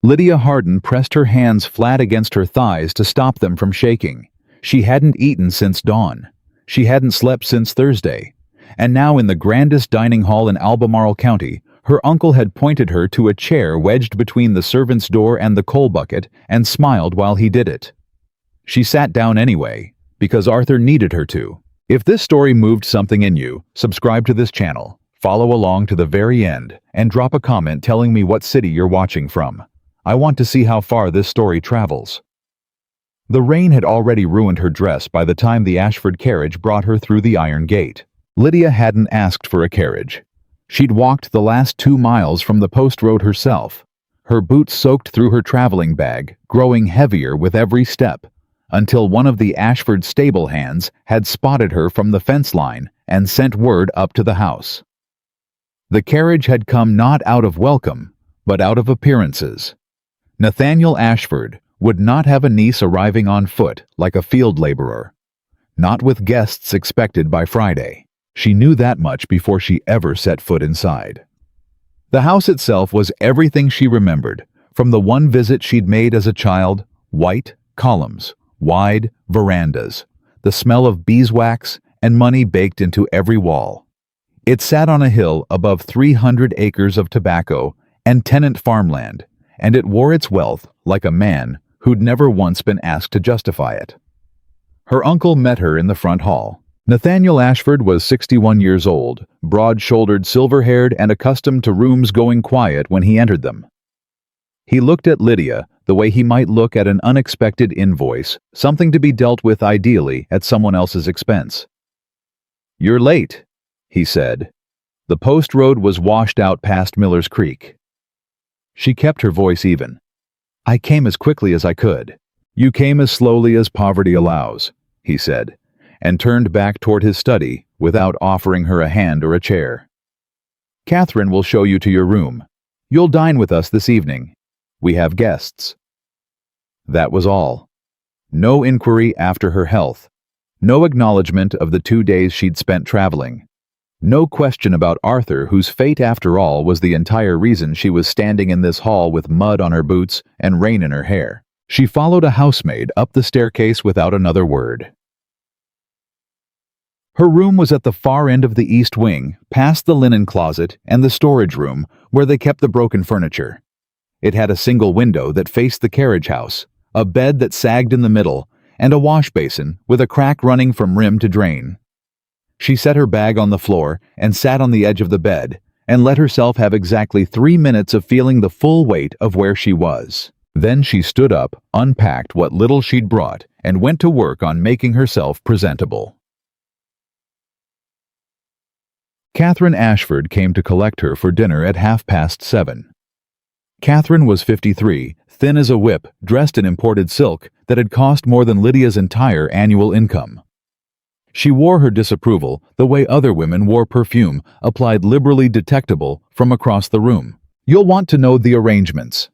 Lydia Harden pressed her hands flat against her thighs to stop them from shaking. She hadn't eaten since dawn. She hadn't slept since Thursday. And now in the grandest dining hall in Albemarle County, her uncle had pointed her to a chair wedged between the servant's door and the coal bucket and smiled while he did it. She sat down anyway, because Arthur needed her to. If this story moved something in you, subscribe to this channel, follow along to the very end, and drop a comment telling me what city you're watching from. I want to see how far this story travels. The rain had already ruined her dress by the time the Ashford carriage brought her through the iron gate. Lydia hadn't asked for a carriage. She'd walked the last 2 miles from the post road herself, her boots soaked through her traveling bag, growing heavier with every step, until one of the Ashford stable hands had spotted her from the fence line and sent word up to the house. The carriage had come not out of welcome, but out of appearances. Nathaniel Ashford would not have a niece arriving on foot like a field laborer, not with guests expected by Friday. She knew that much before she ever set foot inside. The house itself was everything she remembered, from the one visit she'd made as a child: white columns, wide verandas, the smell of beeswax, and money baked into every wall. It sat on a hill above 300 acres of tobacco and tenant farmland, and it wore its wealth like a man who'd never once been asked to justify it. Her uncle met her in the front hall. Nathaniel Ashford was 61 years old, broad-shouldered, silver-haired, and accustomed to rooms going quiet when he entered them. He looked at Lydia the way he might look at an unexpected invoice, something to be dealt with ideally at someone else's expense. "You're late," he said. The post road was washed out past Miller's Creek. She kept her voice even. "I came as quickly as I could." "You came as slowly as poverty allows," he said, and turned back toward his study without offering her a hand or a chair. "Catherine will show you to your room. You'll dine with us this evening. We have guests." That was all. No inquiry after her health. No acknowledgement of the 2 days she'd spent traveling. No question about Arthur, whose fate after all was the entire reason she was standing in this hall with mud on her boots and rain in her hair. She followed a housemaid up the staircase without another word. Her room was at the far end of the east wing, past the linen closet and the storage room where they kept the broken furniture. It had a single window that faced the carriage house, a bed that sagged in the middle, and a wash basin with a crack running from rim to drain. She set her bag on the floor and sat on the edge of the bed and let herself have exactly 3 minutes of feeling the full weight of where she was. Then she stood up, unpacked what little she'd brought, and went to work on making herself presentable. Catherine Ashford came to collect her for dinner at 7:30. Catherine was 53, thin as a whip, dressed in imported silk that had cost more than Lydia's entire annual income. She wore her disapproval the way other women wore perfume, applied liberally detectable from across the room. "You'll want to know the arrangements,"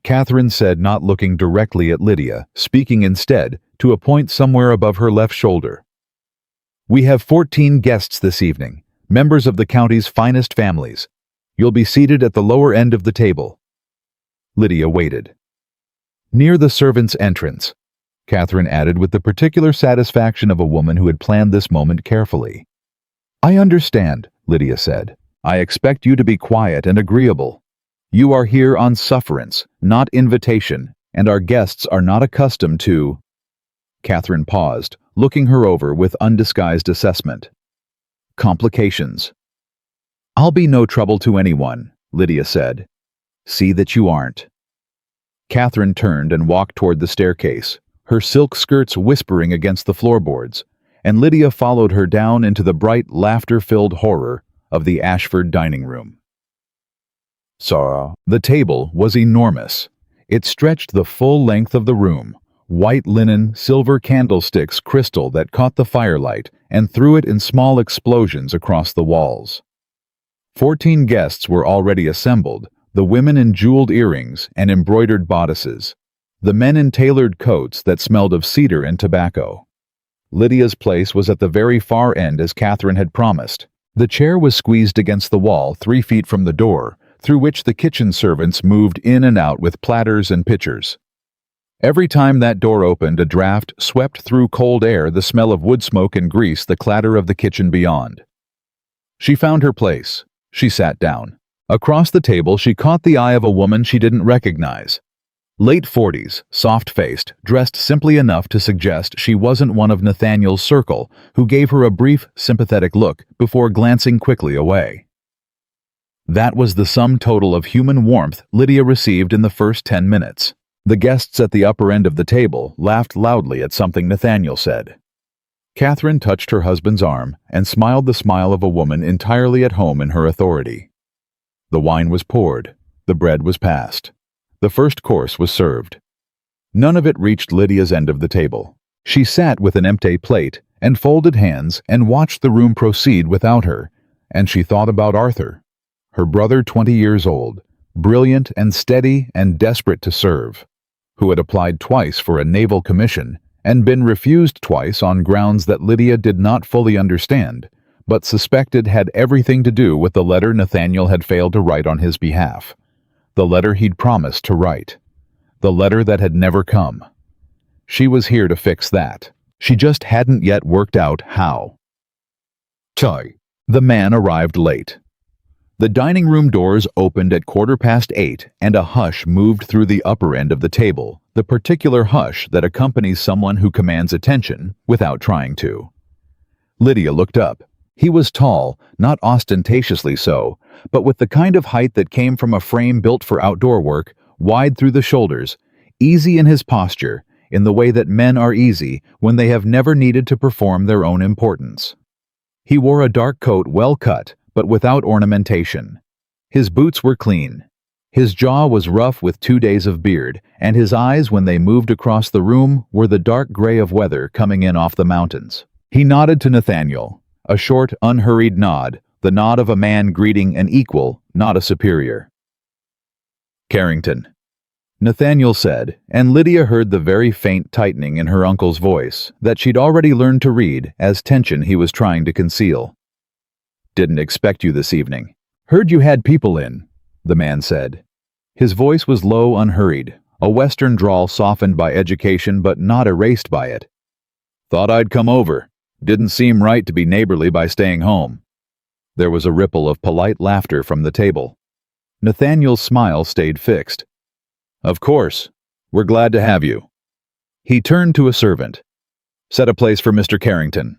Catherine said, not looking directly at Lydia, speaking instead to a point somewhere above her left shoulder. "We have 14 guests this evening, members of the county's finest families. You'll be seated at the lower end of the table." Lydia waited. "Near the servants' entrance," Catherine added with the particular satisfaction of a woman who had planned this moment carefully. "I understand," Lydia said. "I expect you to be quiet and agreeable. You are here on sufferance, not invitation, and our guests are not accustomed to—" Catherine paused, looking her over with undisguised assessment. "Complications." "I'll be no trouble to anyone," Lydia said. "See that you aren't." Catherine turned and walked toward the staircase, her silk skirts whispering against the floorboards, and Lydia followed her down into the bright, laughter-filled horror of the Ashford dining room. The table was enormous. It stretched the full length of the room, white linen, silver candlesticks, crystal that caught the firelight and threw it in small explosions across the walls. 14 guests were already assembled, the women in jeweled earrings and embroidered bodices, the men in tailored coats that smelled of cedar and tobacco. Lydia's place was at the very far end as Catherine had promised. The chair was squeezed against the wall 3 feet from the door, through which the kitchen servants moved in and out with platters and pitchers. Every time that door opened, a draft swept through cold air, the smell of wood smoke and grease, the clatter of the kitchen beyond. She found her place. She sat down. Across the table, she caught the eye of a woman she didn't recognize. Late 40s, soft-faced, dressed simply enough to suggest she wasn't one of Nathaniel's circle, who gave her a brief, sympathetic look before glancing quickly away. That was the sum total of human warmth Lydia received in the first 10 minutes. The guests at the upper end of the table laughed loudly at something Nathaniel said. Catherine touched her husband's arm and smiled the smile of a woman entirely at home in her authority. The wine was poured. The bread was passed. The first course was served. None of it reached Lydia's end of the table. She sat with an empty plate and folded hands and watched the room proceed without her, and she thought about Arthur, her brother 20 years old, brilliant and steady and desperate to serve, who had applied twice for a naval commission and been refused twice on grounds that Lydia did not fully understand, but suspected had everything to do with the letter Nathaniel had failed to write on his behalf, the letter he'd promised to write, the letter that had never come. She was here to fix that. She just hadn't yet worked out how. The man arrived late. The dining room doors opened at 8:15, and a hush moved through the upper end of the table, the particular hush that accompanies someone who commands attention without trying to. Lydia looked up. He was tall, not ostentatiously so, but with the kind of height that came from a frame built for outdoor work, wide through the shoulders, easy in his posture, in the way that men are easy when they have never needed to perform their own importance. He wore a dark coat well cut, but without ornamentation. His boots were clean. His jaw was rough with 2 days of beard, and his eyes, when they moved across the room, were the dark gray of weather coming in off the mountains. He nodded to Nathaniel, a short, unhurried nod, the nod of a man greeting an equal, not a superior. "Carrington," Nathaniel said, and Lydia heard the very faint tightening in her uncle's voice that she'd already learned to read as tension he was trying to conceal. "Didn't expect you this evening. Heard you had people in," the man said. His voice was low, unhurried, a Western drawl softened by education but not erased by it. "Thought I'd come over. Didn't seem right to be neighborly by staying home." There was a ripple of polite laughter from the table. Nathaniel's smile stayed fixed. "Of course. We're glad to have you." He turned to a servant. "Set a place for Mr. Carrington."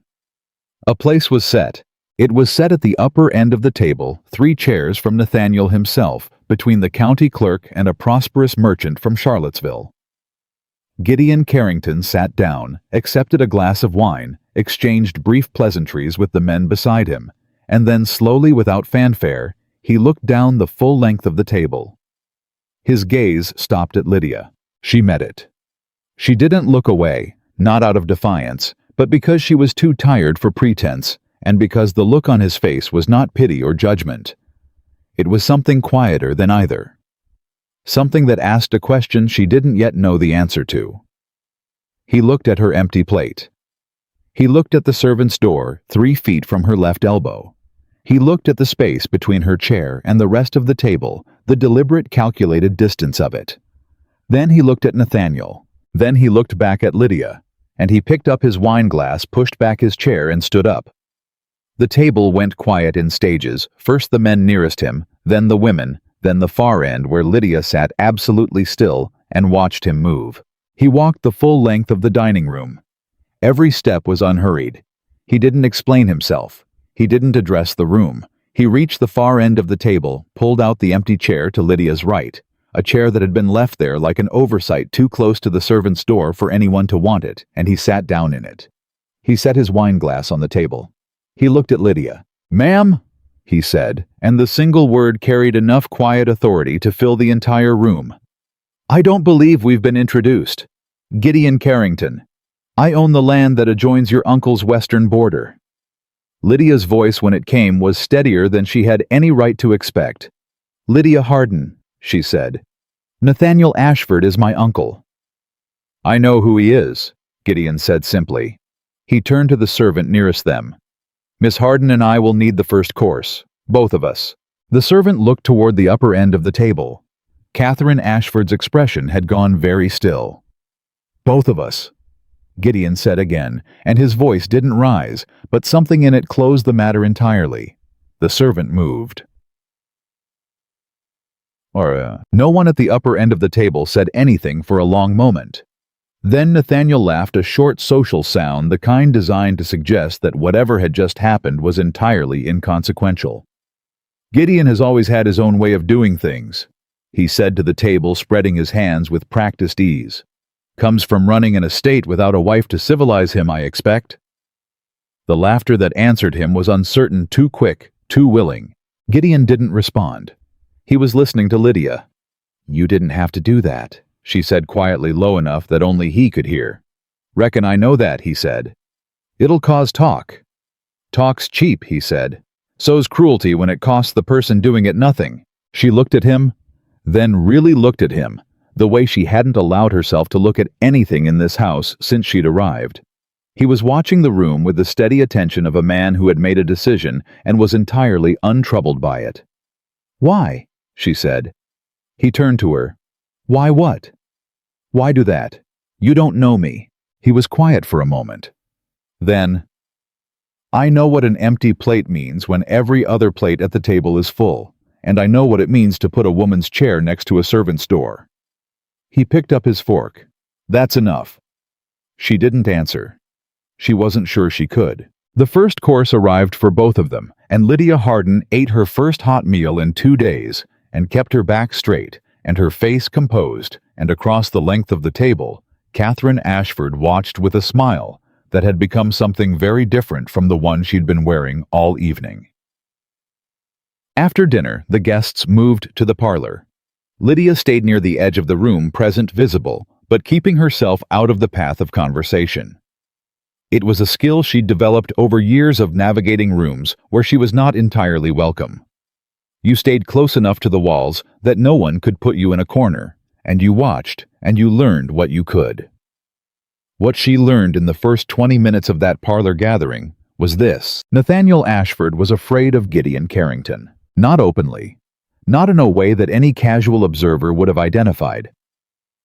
A place was set. It was set at the upper end of the table, 3 chairs from Nathaniel himself, between the county clerk and a prosperous merchant from Charlottesville. Gideon Carrington sat down, accepted a glass of wine, exchanged brief pleasantries with the men beside him, and then slowly, without fanfare, he looked down the full length of the table. His gaze stopped at Lydia. She met it. She didn't look away, not out of defiance, but because she was too tired for pretense, and because the look on his face was not pity or judgment. It was something quieter than either. Something that asked a question she didn't yet know the answer to. He looked at her empty plate. He looked at the servant's door 3 feet from her left elbow. He looked at the space between her chair and the rest of the table, the deliberate, calculated distance of it. Then he looked at Nathaniel. Then he looked back at Lydia, and he picked up his wine glass, pushed back his chair, and stood up. The table went quiet in stages, first the men nearest him, then the women, then the far end where Lydia sat absolutely still and watched him move. He walked the full length of the dining room. Every step was unhurried. He didn't explain himself. He didn't address the room. He reached the far end of the table, pulled out the empty chair to Lydia's right, a chair that had been left there like an oversight too close to the servant's door for anyone to want it, and he sat down in it. He set his wine glass on the table. He looked at Lydia. "Ma'am," he said, and the single word carried enough quiet authority to fill the entire room. "I don't believe we've been introduced. Gideon Carrington. I own the land that adjoins your uncle's western border." Lydia's voice, when it came, was steadier than she had any right to expect. "Lydia Harden," she said. "Nathaniel Ashford is my uncle." "I know who he is," Gideon said simply. He turned to the servant nearest them. "Miss Harden and I will need the first course, both of us. The servant looked toward the upper end of the table. Catherine Ashford's expression had gone very still. "Both of us," Gideon said again, and his voice didn't rise, but something in it closed the matter entirely. The servant moved. No one at the upper end of the table said anything for a long moment. Then Nathaniel laughed, a short social sound, the kind designed to suggest that whatever had just happened was entirely inconsequential. "Gideon has always had his own way of doing things," he said to the table, spreading his hands with practiced ease. "Comes from running an estate without a wife to civilize him, I expect." The laughter that answered him was uncertain, too quick, too willing. Gideon didn't respond. He was listening to Lydia. "You didn't have to do that," she said quietly, low enough that only he could hear. "Reckon I know that," he said. "It'll cause talk." "Talk's cheap," he said. "So's cruelty when it costs the person doing it nothing." She looked at him, then really looked at him, the way she hadn't allowed herself to look at anything in this house since she'd arrived. He was watching the room with the steady attention of a man who had made a decision and was entirely untroubled by it. "Why?" she said. He turned to her. "Why what?" "Why do that? You don't know me." He was quiet for a moment. Then, "I know what an empty plate means when every other plate at the table is full, and I know what it means to put a woman's chair next to a servant's door." He picked up his fork. "That's enough." She didn't answer. She wasn't sure she could. The first course arrived for both of them, and Lydia Harden ate her first hot meal in 2 days and kept her back straight and her face composed, and across the length of the table, Catherine Ashford watched with a smile that had become something very different from the one she'd been wearing all evening. After dinner, the guests moved to the parlor. Lydia stayed near the edge of the room, present visible, but keeping herself out of the path of conversation. It was a skill she'd developed over years of navigating rooms where she was not entirely welcome. You stayed close enough to the walls that no one could put you in a corner, and you watched, and you learned what you could. What she learned in the first 20 minutes of that parlor gathering was this: Nathaniel Ashford was afraid of Gideon Carrington. Not openly, not in a way that any casual observer would have identified.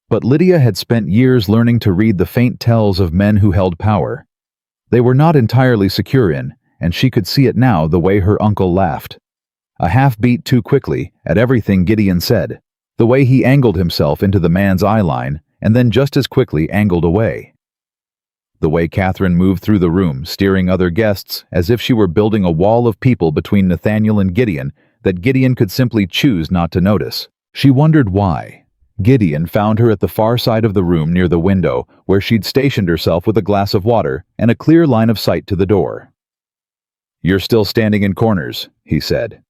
But Lydia had spent years learning to read the faint tells of men who held power. They were not entirely secure in, and she could see it now, the way her uncle laughed. A half beat too quickly at everything Gideon said, the way he angled himself into the man's eye line and then just as quickly angled away. The way Catherine moved through the room, steering other guests as if she were building a wall of people between Nathaniel and Gideon that Gideon could simply choose not to notice. She wondered why. Gideon found her at the far side of the room near the window, where she'd stationed herself with a glass of water and a clear line of sight to the door. "You're still standing in corners," he said.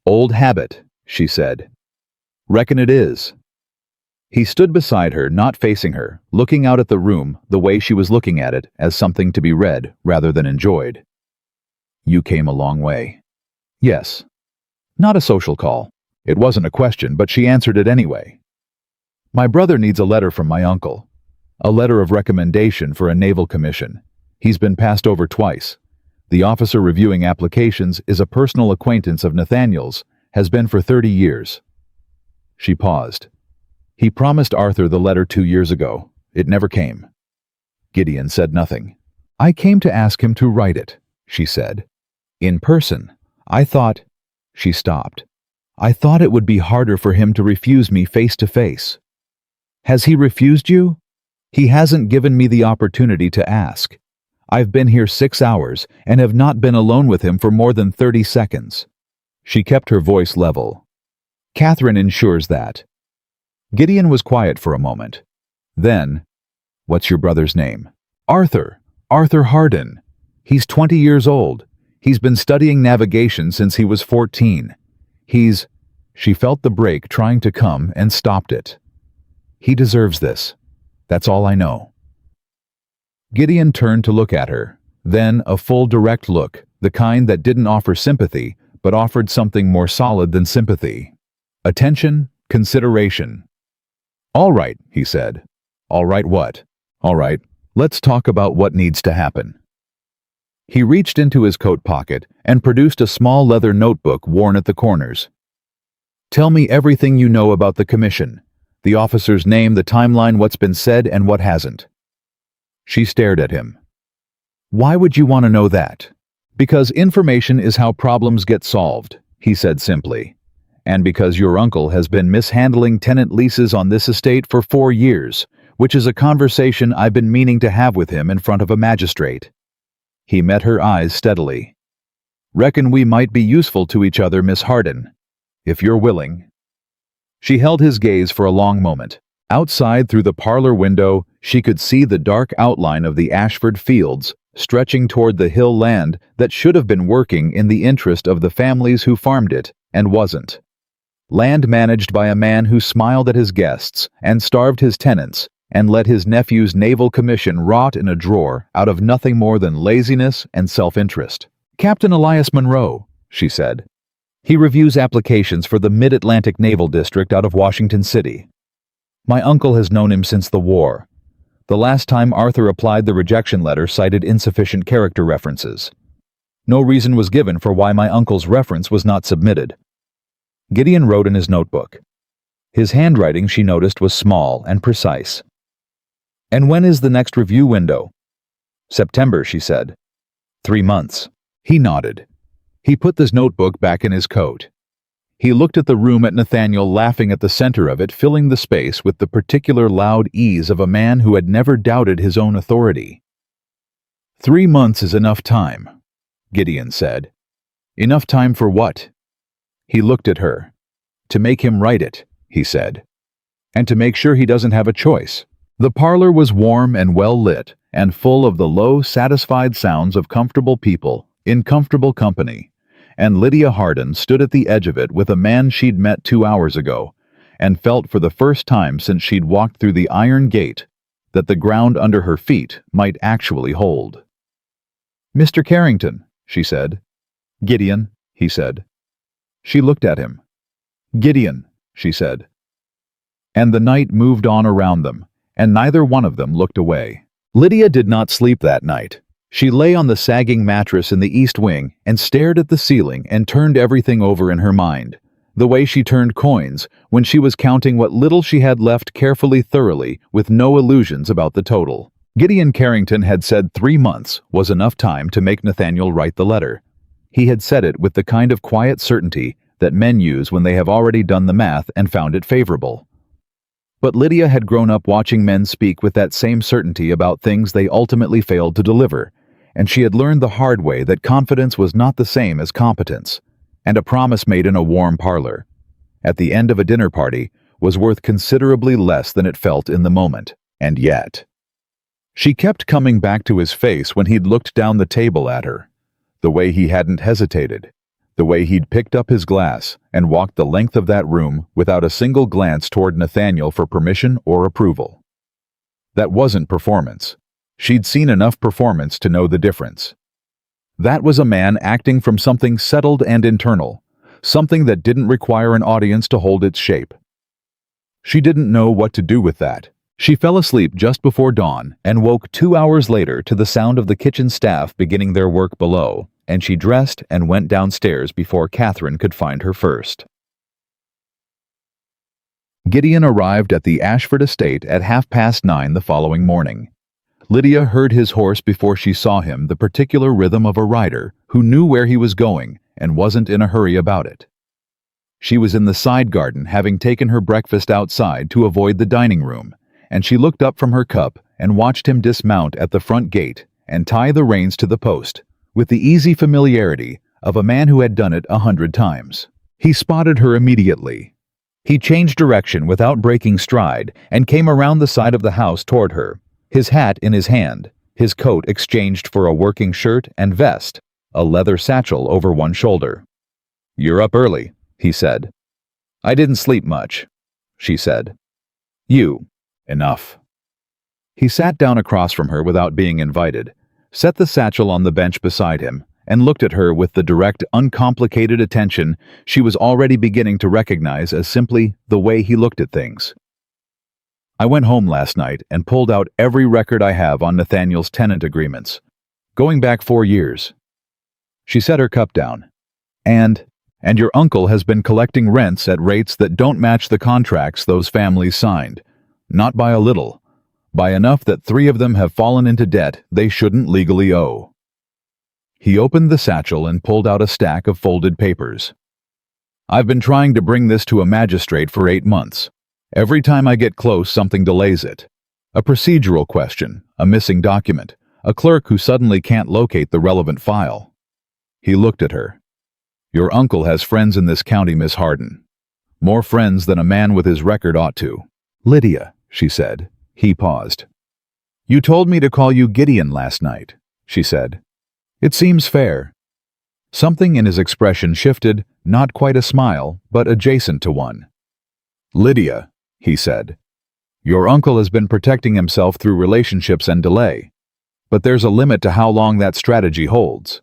"Old habit," she said. "Reckon it is." He stood beside her, not facing her, looking out at the room the way she was looking at it, as something to be read rather than enjoyed. "You came a long way." "Yes." Not a social call. It wasn't a question, but she answered it anyway. "My brother needs a letter from my uncle. A letter of recommendation for a naval commission. He's been passed over twice. The officer reviewing applications is a personal acquaintance of Nathaniel's, has been for 30 years. She paused. "He promised Arthur the letter 2 years ago. It never came." Gideon said nothing. "I came to ask him to write it," she said. "In person. I thought—" She stopped. "I thought it would be harder for him to refuse me face to face." "Has he refused you?" "He hasn't given me the opportunity to ask. I've been here 6 hours and have not been alone with him for more than 30 seconds. She kept her voice level. "Catherine ensures that." Gideon was quiet for a moment. Then, "What's your brother's name?" "Arthur. Arthur Harden. He's 20 years old. He's been studying navigation since he was 14. He's—" She felt the break trying to come and stopped it. "He deserves this. That's all I know." Gideon turned to look at her, then a full direct look, the kind that didn't offer sympathy, but offered something more solid than sympathy. Attention, consideration. "All right," he said. "All right what?" "All right, let's talk about what needs to happen." He reached into his coat pocket and produced a small leather notebook worn at the corners. "Tell me everything you know about the commission. The officer's name, the timeline, what's been said and what hasn't." She stared at him. "Why would you want to know that?" "Because information is how problems get solved," he said simply. "And because your uncle has been mishandling tenant leases on this estate for 4 years, which is a conversation I've been meaning to have with him in front of a magistrate." He met her eyes steadily. "Reckon we might be useful to each other, Miss Hardin, if you're willing." She held his gaze for a long moment. Outside through the parlor window, she could see the dark outline of the Ashford fields stretching toward the hill land that should have been working in the interest of the families who farmed it and wasn't. Land managed by a man who smiled at his guests and starved his tenants and let his nephew's naval commission rot in a drawer out of nothing more than laziness and self-interest. "Captain Elias Monroe," she said. "He reviews applications for the Mid-Atlantic Naval District out of Washington City. My uncle has known him since the war. The last time Arthur applied, the rejection letter cited insufficient character references. No reason was given for why my uncle's reference was not submitted." Gideon wrote in his notebook. His handwriting, she noticed, was small and precise. "And when is the next review window?" "September," she said. 3 months. He nodded. He put this notebook back in his coat. He looked at the room at Nathaniel, laughing at the center of it, filling the space with the particular loud ease of a man who had never doubted his own authority. "3 months is enough time," Gideon said. "Enough time for what?" He looked at her. "To make him write it," he said. "And to make sure he doesn't have a choice." The parlor was warm and well lit, and full of the low, satisfied sounds of comfortable people in comfortable company, and Lydia Hardin stood at the edge of it with a man she'd met 2 hours ago, and felt for the first time since she'd walked through the iron gate that the ground under her feet might actually hold. "Mr. Carrington," she said. "Gideon," he said. She looked at him. "Gideon," she said. And the night moved on around them, and neither one of them looked away. Lydia did not sleep that night. She lay on the sagging mattress in the east wing and stared at the ceiling and turned everything over in her mind, the way she turned coins when she was counting what little she had left carefully, thoroughly, with no illusions about the total. Gideon Carrington had said 3 months was enough time to make Nathaniel write the letter. He had said it with the kind of quiet certainty that men use when they have already done the math and found it favorable. But Lydia had grown up watching men speak with that same certainty about things they ultimately failed to deliver, and she had learned the hard way that confidence was not the same as competence, and a promise made in a warm parlor, at the end of a dinner party, was worth considerably less than it felt in the moment. And yet, she kept coming back to his face when he'd looked down the table at her, the way he hadn't hesitated, the way he'd picked up his glass and walked the length of that room without a single glance toward Nathaniel for permission or approval. That wasn't performance. She'd seen enough performance to know the difference. That was a man acting from something settled and internal, something that didn't require an audience to hold its shape. She didn't know what to do with that. She fell asleep just before dawn and woke 2 hours later to the sound of the kitchen staff beginning their work below, and she dressed and went downstairs before Catherine could find her first. Gideon arrived at the Ashford estate at 9:30 the following morning. Lydia heard his horse before she saw him, the particular rhythm of a rider who knew where he was going and wasn't in a hurry about it. She was in the side garden, having taken her breakfast outside to avoid the dining room, and she looked up from her cup and watched him dismount at the front gate and tie the reins to the post, with the easy familiarity of a man who had done it 100 times. He spotted her immediately. He changed direction without breaking stride and came around the side of the house toward her, his hat in his hand, his coat exchanged for a working shirt and vest, a leather satchel over one shoulder. "You're up early," he said. "I didn't sleep much," she said. "You. Enough." He sat down across from her without being invited, set the satchel on the bench beside him, and looked at her with the direct, uncomplicated attention she was already beginning to recognize as simply the way he looked at things. "I went home last night and pulled out every record I have on Nathaniel's tenant agreements. Going back 4 years. She set her cup down. And your uncle has been collecting rents at rates that don't match the contracts those families signed. Not by a little. By enough that 3 of them have fallen into debt they shouldn't legally owe. He opened the satchel and pulled out a stack of folded papers. I've been trying to bring this to a magistrate for 8 months. Every time I get close, something delays it. A procedural question, a missing document, a clerk who suddenly can't locate the relevant file. He looked at her. Your uncle has friends in this county, Miss Harden. More friends than a man with his record ought to. Lydia, she said. He paused. You told me to call you Gideon last night, she said. It seems fair. Something in his expression shifted, not quite a smile, but adjacent to one. Lydia, he said. Your uncle has been protecting himself through relationships and delay. But there's a limit to how long that strategy holds.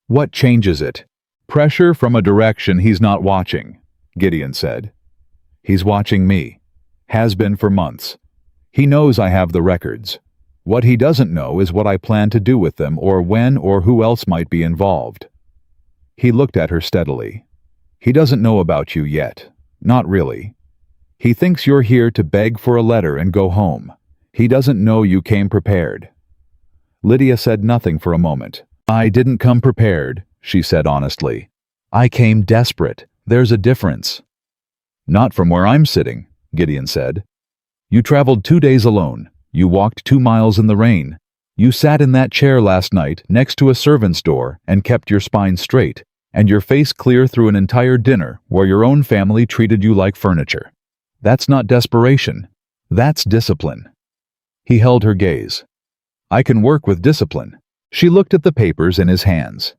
What changes it? Pressure from a direction he's not watching, Gideon said. He's watching me. Has been for months. He knows I have the records. What he doesn't know is what I plan to do with them or when or who else might be involved. He looked at her steadily. He doesn't know about you yet. Not really. He thinks you're here to beg for a letter and go home. He doesn't know you came prepared. Lydia said nothing for a moment. I didn't come prepared, she said honestly. I came desperate. There's a difference. Not from where I'm sitting, Gideon said. You traveled 2 days alone. You walked 2 miles in the rain. You sat in that chair last night next to a servant's door and kept your spine straight, and your face clear through an entire dinner where your own family treated you like furniture. That's not desperation. That's discipline. He held her gaze. I can work with discipline. She looked at the papers in his hands.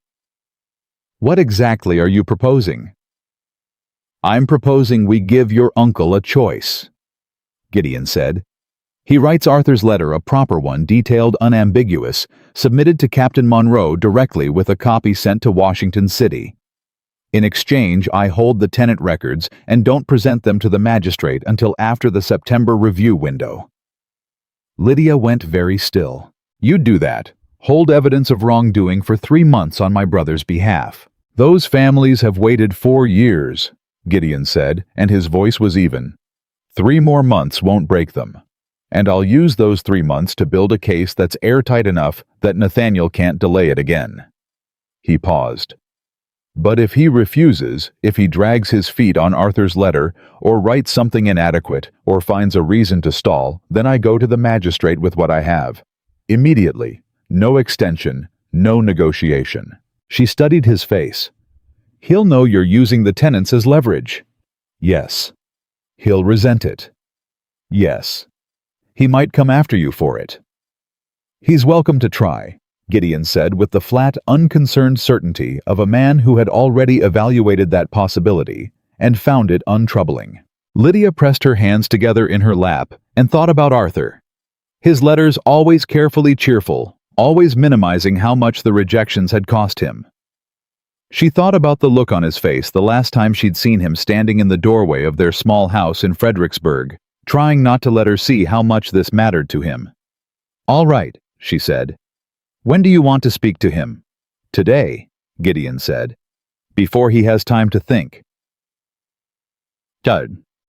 What exactly are you proposing? I'm proposing we give your uncle a choice, Gideon said. He writes Arthur's letter, a proper one, detailed, unambiguous, submitted to Captain Monroe directly with a copy sent to Washington City. In exchange, I hold the tenant records and don't present them to the magistrate until after the September review window. Lydia went very still. You'd do that. Hold evidence of wrongdoing for 3 months on my brother's behalf. Those families have waited 4 years, Gideon said, and his voice was even. 3 more months won't break them. And I'll use those 3 months to build a case that's airtight enough that Nathaniel can't delay it again. He paused. But if he refuses, if he drags his feet on Arthur's letter, or writes something inadequate, or finds a reason to stall, then I go to the magistrate with what I have. Immediately. No extension, no negotiation. She studied his face. He'll know you're using the tenants as leverage. Yes. He'll resent it. Yes. He might come after you for it. He's welcome to try, Gideon said with the flat, unconcerned certainty of a man who had already evaluated that possibility and found it untroubling. Lydia pressed her hands together in her lap and thought about Arthur. His letters always carefully cheerful, always minimizing how much the rejections had cost him. She thought about the look on his face the last time she'd seen him standing in the doorway of their small house in Fredericksburg, trying not to let her see how much this mattered to him. All right, she said. When do you want to speak to him? Today, Gideon said. Before he has time to think.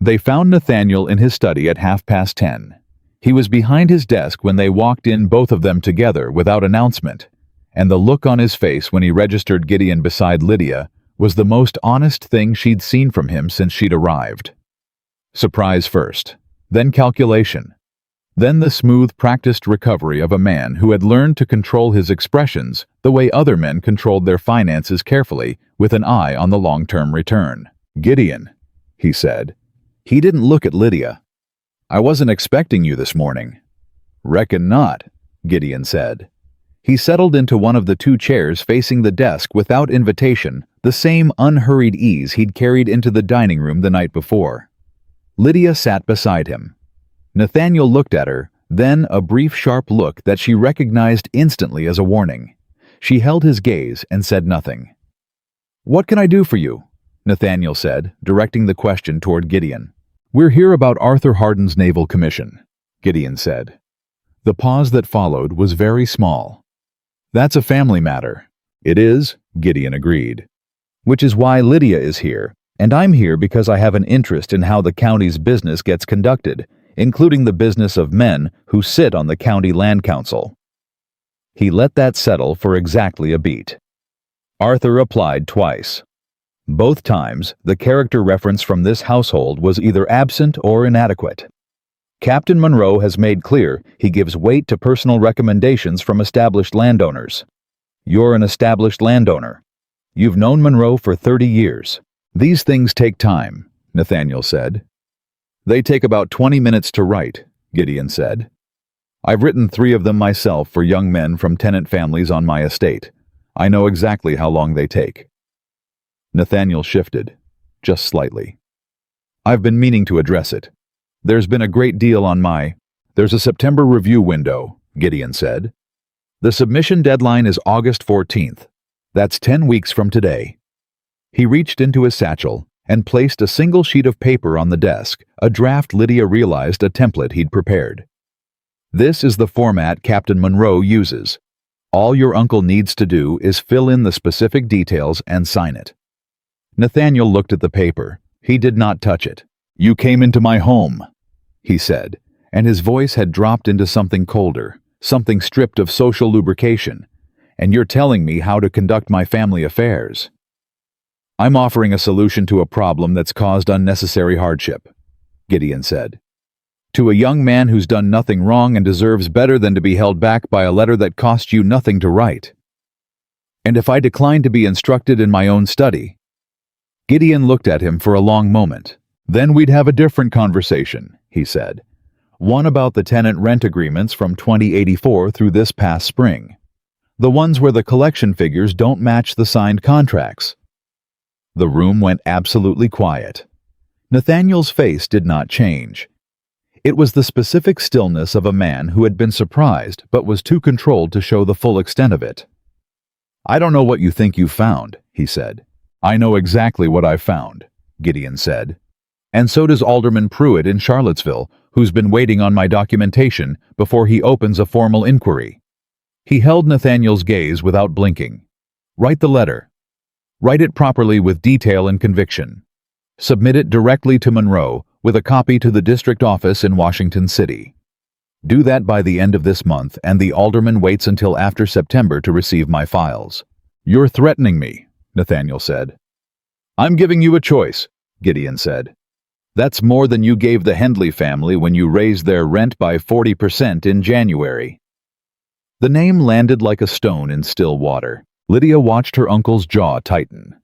They found Nathaniel in his study at 10:30. He was behind his desk when they walked in, both of them together without announcement, and the look on his face when he registered Gideon beside Lydia was the most honest thing she'd seen from him since she'd arrived. Surprise first, then calculation, then the smooth, practiced recovery of a man who had learned to control his expressions the way other men controlled their finances carefully with an eye on the long-term return. Gideon, he said. He didn't look at Lydia. I wasn't expecting you this morning. Reckon not, Gideon said. He settled into one of the 2 chairs facing the desk without invitation, the same unhurried ease he'd carried into the dining room the night before. Lydia sat beside him. Nathaniel looked at her, then a brief, sharp look that she recognized instantly as a warning. She held his gaze and said nothing. What can I do for you? Nathaniel said, directing the question toward Gideon. We're here about Arthur Harden's naval commission, Gideon said. The pause that followed was very small. That's a family matter. It is, Gideon agreed. Which is why Lydia is here, and I'm here because I have an interest in how the county's business gets conducted, including the business of men who sit on the county land council. He let that settle for exactly a beat. Arthur applied twice. Both times, the character reference from this household was either absent or inadequate. Captain Monroe has made clear he gives weight to personal recommendations from established landowners. You're an established landowner. You've known Monroe for 30 years. These things take time, Nathaniel said. They take about 20 minutes to write, Gideon said. I've written 3 of them myself for young men from tenant families on my estate. I know exactly how long they take. Nathaniel shifted, just slightly. I've been meaning to address it. There's been a great deal on There's a September review window, Gideon said. The submission deadline is August 14th. That's 10 weeks from today. He reached into his satchel and placed a single sheet of paper on the desk, a draft Lydia realized a template he'd prepared. This is the format Captain Monroe uses. All your uncle needs to do is fill in the specific details and sign it. Nathaniel looked at the paper. He did not touch it. You came into my home, he said, and his voice had dropped into something colder, something stripped of social lubrication, and you're telling me how to conduct my family affairs. I'm offering a solution to a problem that's caused unnecessary hardship, Gideon said. To a young man who's done nothing wrong and deserves better than to be held back by a letter that cost you nothing to write. And if I decline to be instructed in my own study? Gideon looked at him for a long moment. Then we'd have a different conversation, he said. One about the tenant rent agreements from 2084 through this past spring. The ones where the collection figures don't match the signed contracts. The room went absolutely quiet. Nathaniel's face did not change. It was the specific stillness of a man who had been surprised but was too controlled to show the full extent of it. I don't know what you think you've found, he said. I know exactly what I've found, Gideon said. And so does Alderman Pruitt in Charlottesville, who's been waiting on my documentation before he opens a formal inquiry. He held Nathaniel's gaze without blinking. Write the letter. Write it properly with detail and conviction. Submit it directly to Monroe with a copy to the district office in Washington City. Do that by the end of this month, and the alderman waits until after September to receive my files. You're threatening me, Nathaniel said. I'm giving you a choice, Gideon said. That's more than you gave the Hendley family when you raised their rent by 40% in January. The name landed like a stone in still water. Lydia watched her uncle's jaw tighten.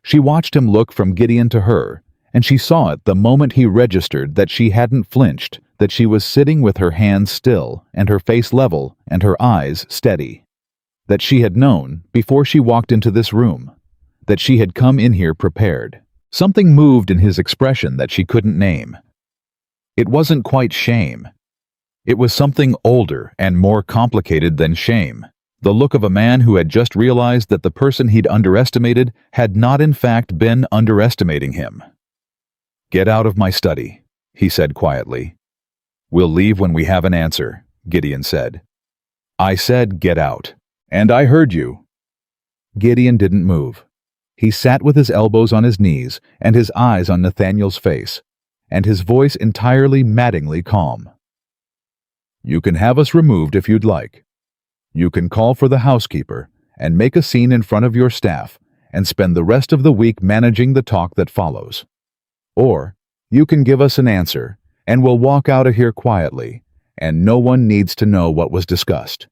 She watched him look from Gideon to her, and she saw it the moment he registered that she hadn't flinched, that she was sitting with her hands still and her face level and her eyes steady. That she had known, before she walked into this room, that she had come in here prepared. Something moved in his expression that she couldn't name. It wasn't quite shame. It was something older and more complicated than shame. The look of a man who had just realized that the person he'd underestimated had not in fact been underestimating him. Get out of my study, he said quietly. We'll leave when we have an answer, Gideon said. I said get out. And I heard you. Gideon didn't move. He sat with his elbows on his knees and his eyes on Nathaniel's face, and his voice entirely maddeningly calm. You can have us removed if you'd like. You can call for the housekeeper and make a scene in front of your staff and spend the rest of the week managing the talk that follows. Or you can give us an answer and we'll walk out of here quietly, and no one needs to know what was discussed.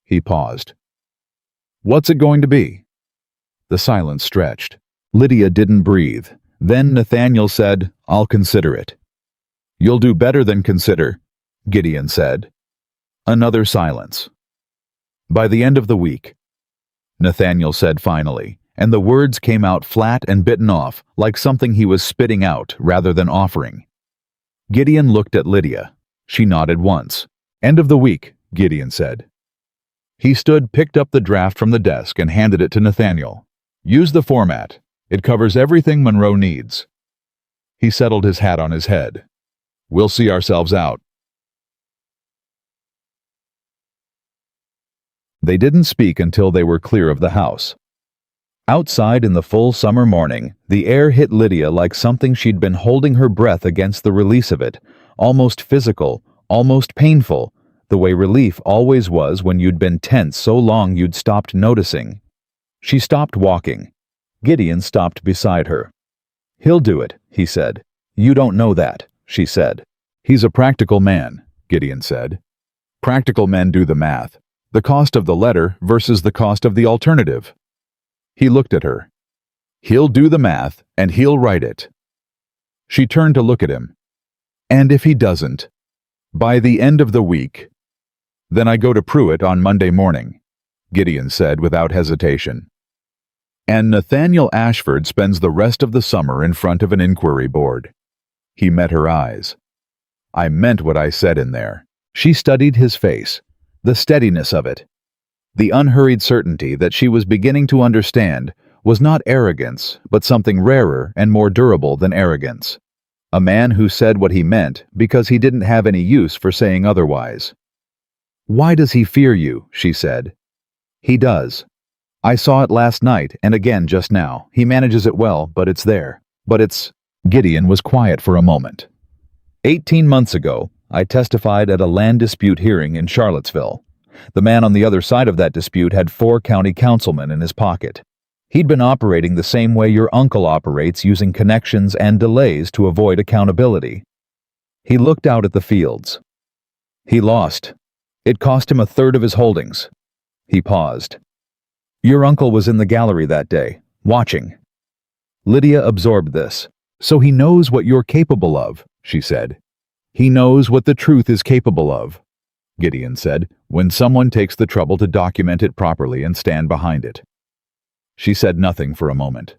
He paused. What's it going to be? The silence stretched. Lydia didn't breathe. Then Nathaniel said, I'll consider it. You'll do better than consider, Gideon said. Another silence. By the end of the week, Nathaniel said finally, and the words came out flat and bitten off, like something he was spitting out rather than offering. Gideon looked at Lydia. She nodded once. End of the week, Gideon said. He stood, picked up the draft from the desk, and handed it to Nathaniel. Use the format. It covers everything Monroe needs. He settled his hat on his head. We'll see ourselves out. They didn't speak until they were clear of the house. Outside in the full summer morning, the air hit Lydia like something she'd been holding her breath against the release of it, almost physical, almost painful, the way relief always was when you'd been tense so long you'd stopped noticing. She stopped walking. Gideon stopped beside her. "He'll do it," he said. "You don't know that," she said. "He's a practical man," Gideon said. "Practical men do the math. The cost of the letter versus the cost of the alternative." He looked at her. "He'll do the math, and he'll write it." She turned to look at him. "And if he doesn't? By the end of the week?" "Then I go to Pruitt on Monday morning," Gideon said without hesitation. "And Nathaniel Ashford spends the rest of the summer in front of an inquiry board." He met her eyes. "I meant what I said in there." She studied his face, the steadiness of it. The unhurried certainty that she was beginning to understand was not arrogance, but something rarer and more durable than arrogance. A man who said what he meant because he didn't have any use for saying otherwise. "Why does he fear you?" she said. "He does. I saw it last night and again just now. He manages it well, but it's there. But it's—" Gideon was quiet for a moment. 18 months ago, I testified at a land dispute hearing in Charlottesville. The man on the other side of that dispute had 4 county councilmen in his pocket. He'd been operating the same way your uncle operates, using connections and delays to avoid accountability. He looked out at the fields. He lost. It cost him 1/3 of his holdings. He paused. "Your uncle was in the gallery that day, watching." Lydia absorbed this. "So he knows what you're capable of," she said. "He knows what the truth is capable of," Gideon said, "when someone takes the trouble to document it properly and stand behind it." She said nothing for a moment.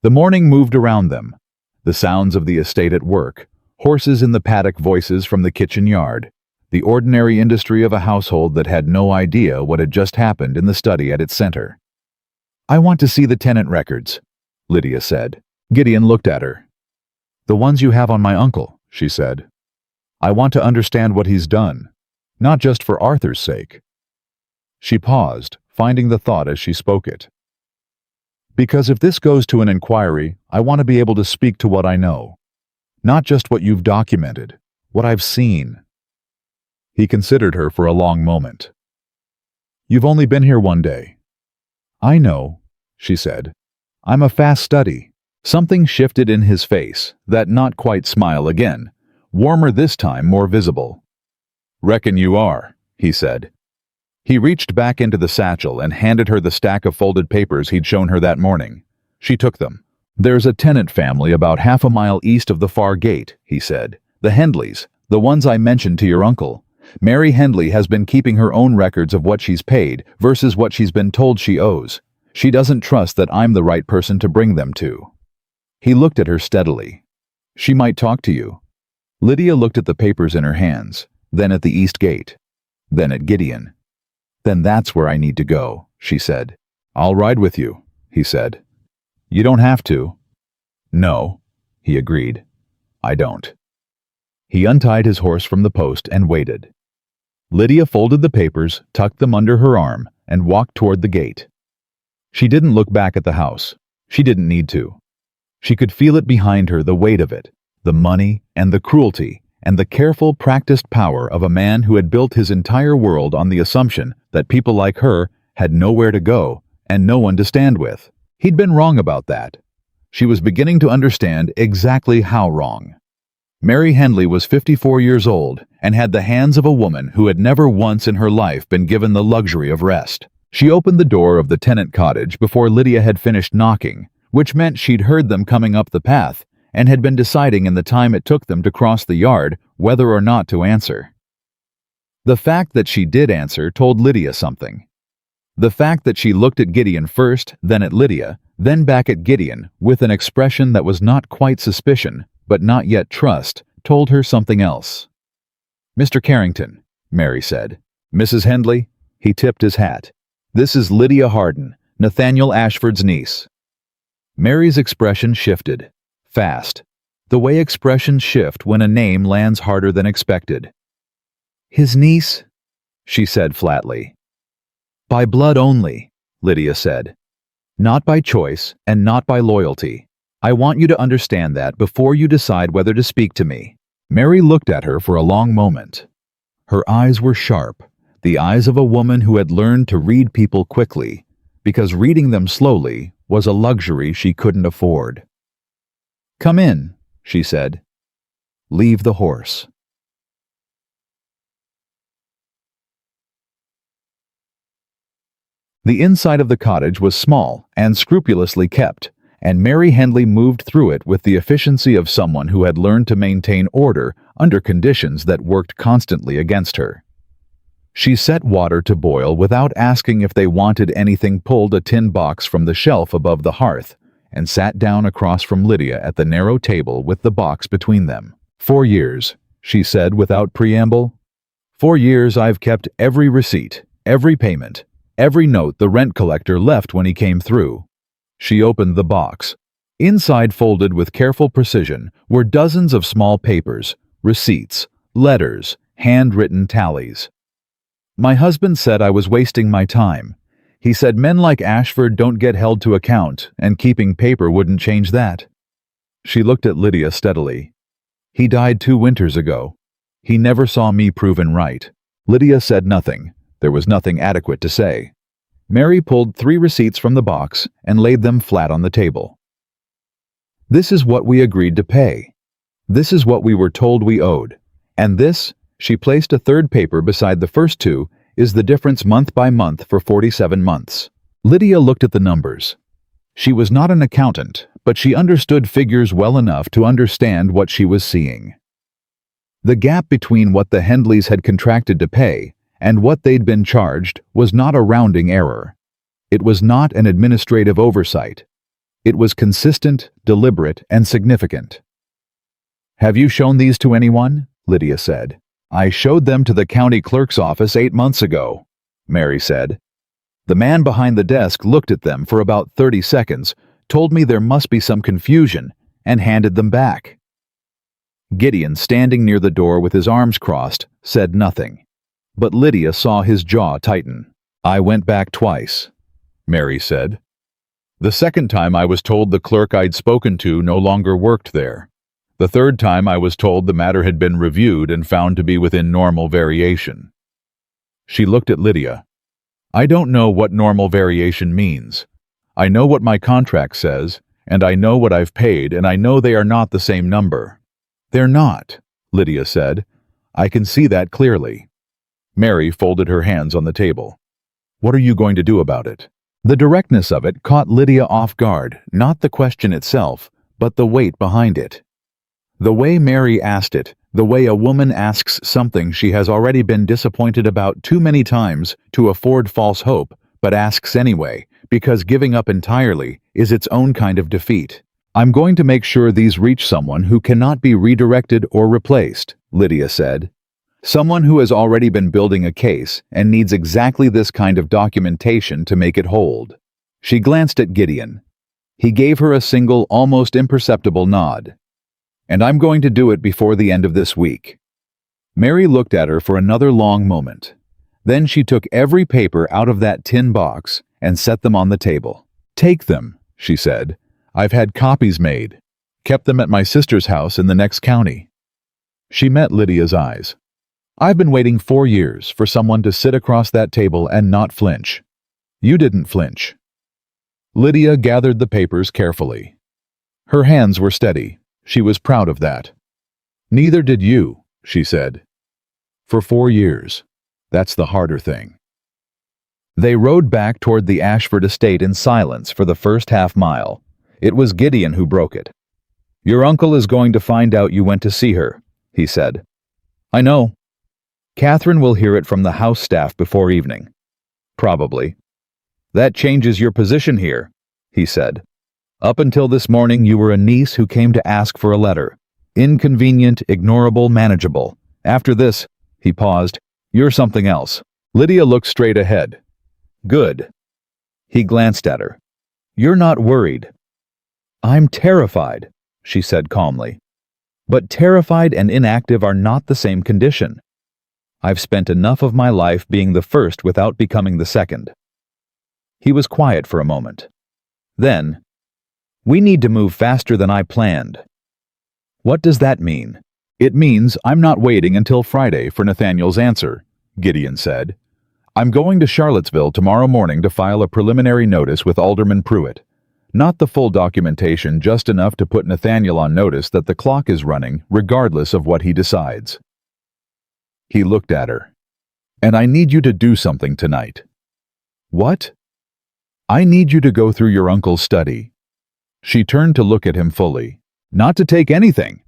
The morning moved around them. The sounds of the estate at work, horses in the paddock, voices from the kitchen yard, the ordinary industry of a household that had no idea what had just happened in the study at its center. "I want to see the tenant records," Lydia said. Gideon looked at her. "The ones you have on my uncle," she said. "I want to understand what he's done, not just for Arthur's sake." She paused, finding the thought as she spoke it. "Because if this goes to an inquiry, I want to be able to speak to what I know. Not just what you've documented, what I've seen." He considered her for a long moment. "You've only been here one day." "I know," she said. "I'm a fast study." Something shifted in his face, that not quite smile again, warmer this time, more visible. "Reckon you are," he said. He reached back into the satchel and handed her the stack of folded papers he'd shown her that morning. She took them. "There's a tenant family about half a mile east of the far gate," he said. "The Hendleys, the ones I mentioned to your uncle. Mary Hendley has been keeping her own records of what she's paid versus what she's been told she owes. She doesn't trust that I'm the right person to bring them to." He looked at her steadily. "She might talk to you." Lydia looked at the papers in her hands, then at the east gate, then at Gideon. "Then that's where I need to go," she said. "I'll ride with you," he said. "You don't have to." "No," he agreed. "I don't." He untied his horse from the post and waited. Lydia folded the papers, tucked them under her arm, and walked toward the gate. She didn't look back at the house. She didn't need to. She could feel it behind her, the weight of it, the money and the cruelty and the careful, practiced power of a man who had built his entire world on the assumption that people like her had nowhere to go and no one to stand with. He'd been wrong about that. She was beginning to understand exactly how wrong. Mary Hendley was 54 years old and had the hands of a woman who had never once in her life been given the luxury of rest. She opened the door of the tenant cottage before Lydia had finished knocking, which meant she'd heard them coming up the path and had been deciding in the time it took them to cross the yard whether or not to answer. The fact that she did answer told Lydia something. The fact that she looked at Gideon first, then at Lydia, then back at Gideon with an expression that was not quite suspicion, but not yet trust, told her something else. "Mr. Carrington," Mary said. "Mrs. Hendley?" He tipped his hat. "This is Lydia Harden, Nathaniel Ashford's niece." Mary's expression shifted, fast, the way expressions shift when a name lands harder than expected. "His niece?" she said flatly. By blood only, Lydia said. Not by choice and not by loyalty. I want you to understand that before you decide whether to speak to me. Mary looked at her for a long moment. Her eyes were sharp, the eyes of a woman who had learned to read people quickly, because reading them slowly was a luxury she couldn't afford. Come in, she said. Leave the horse. The inside of the cottage was small and scrupulously kept, and Mary Henley moved through it with the efficiency of someone who had learned to maintain order under conditions that worked constantly against her. She set water to boil without asking if they wanted anything, pulled a tin box from the shelf above the hearth, and sat down across from Lydia at the narrow table with the box between them. 4 years, she said without preamble. 4 years I've kept every receipt, every payment, every note the rent collector left when he came through. She opened the box. Inside, folded with careful precision, were dozens of small papers, receipts, letters, handwritten tallies. My husband said I was wasting my time. He said men like Ashford don't get held to account, and keeping paper wouldn't change that. She looked at Lydia steadily. He died 2 winters ago. He never saw me proven right. Lydia said nothing. There was nothing adequate to say. Mary pulled 3 receipts from the box and laid them flat on the table. This is what we agreed to pay. This is what we were told we owed. And this, she placed a third paper beside the first 2, is the difference month by month for 47 months. Lydia looked at the numbers. She was not an accountant, but she understood figures well enough to understand what she was seeing. The gap between what the Hendleys had contracted to pay and what they'd been charged was not a rounding error. It was not an administrative oversight. It was consistent, deliberate, and significant. Have you shown these to anyone? Lydia said. I showed them to the county clerk's office 8 months ago, Mary said. The man behind the desk looked at them for about 30 seconds, told me there must be some confusion, and handed them back. Gideon, standing near the door with his arms crossed, said nothing. But Lydia saw his jaw tighten. I went back twice, Mary said. The second time I was told the clerk I'd spoken to no longer worked there. The third time I was told the matter had been reviewed and found to be within normal variation. She looked at Lydia. I don't know what normal variation means. I know what my contract says, and I know what I've paid, and I know they are not the same number. They're not, Lydia said. I can see that clearly. Mary folded her hands on the table. What are you going to do about it? The directness of it caught Lydia off guard, not the question itself, but the weight behind it. The way Mary asked it, the way a woman asks something she has already been disappointed about too many times to afford false hope, but asks anyway, because giving up entirely is its own kind of defeat. I'm going to make sure these reach someone who cannot be redirected or replaced, Lydia said. Someone who has already been building a case and needs exactly this kind of documentation to make it hold. She glanced at Gideon. He gave her a single, almost imperceptible nod. And I'm going to do it before the end of this week. Mary looked at her for another long moment. Then she took every paper out of that tin box and set them on the table. Take them, she said. I've had copies made. Kept them at my sister's house in the next county. She met Lydia's eyes. I've been waiting 4 years for someone to sit across that table and not flinch. You didn't flinch. Lydia gathered the papers carefully. Her hands were steady. She was proud of that. Neither did you, she said. For 4 years. That's the harder thing. They rode back toward the Ashford estate in silence for the first half-mile. It was Gideon who broke it. Your uncle is going to find out you went to see her, he said. I know. Catherine will hear it from the house staff before evening. Probably. That changes your position here, he said. Up until this morning you were a niece who came to ask for a letter. Inconvenient, ignorable, manageable. After this, he paused, you're something else. Lydia looked straight ahead. Good. He glanced at her. You're not worried. I'm terrified, she said calmly. But terrified and inactive are not the same condition. I've spent enough of my life being the first without becoming the second. He was quiet for a moment. Then, "We need to move faster than I planned." "What does that mean?" "It means I'm not waiting until Friday for Nathaniel's answer," Gideon said. "I'm going to Charlottesville tomorrow morning to file a preliminary notice with Alderman Pruitt. Not the full documentation, just enough to put Nathaniel on notice that the clock is running, regardless of what he decides." He looked at her. "And I need you to do something tonight." "What?" "I need you to go through your uncle's study." She turned to look at him fully. "Not to take anything,"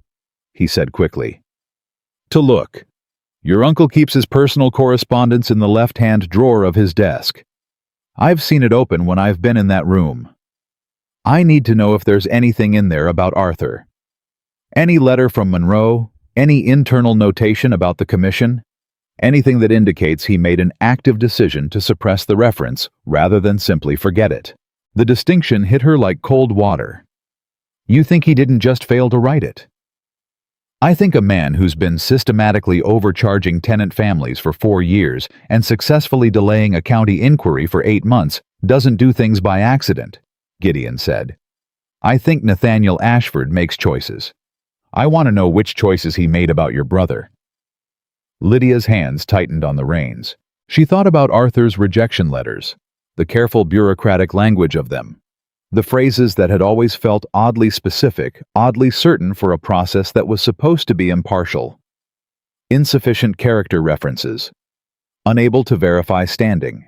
he said quickly. "To look. Your uncle keeps his personal correspondence in the left-hand drawer of his desk. I've seen it open when I've been in that room. I need to know if there's anything in there about Arthur. Any letter from Monroe, any internal notation about the commission, anything that indicates he made an active decision to suppress the reference rather than simply forget it." The distinction hit her like cold water. "You think he didn't just fail to write it?" "I think a man who's been systematically overcharging tenant families for 4 years and successfully delaying a county inquiry for 8 months doesn't do things by accident," Gideon said. "I think Nathaniel Ashford makes choices. I want to know which choices he made about your brother." Lydia's hands tightened on the reins. She thought about Arthur's rejection letters, the careful bureaucratic language of them, the phrases that had always felt oddly specific, oddly certain for a process that was supposed to be impartial. Insufficient character references. Unable to verify standing.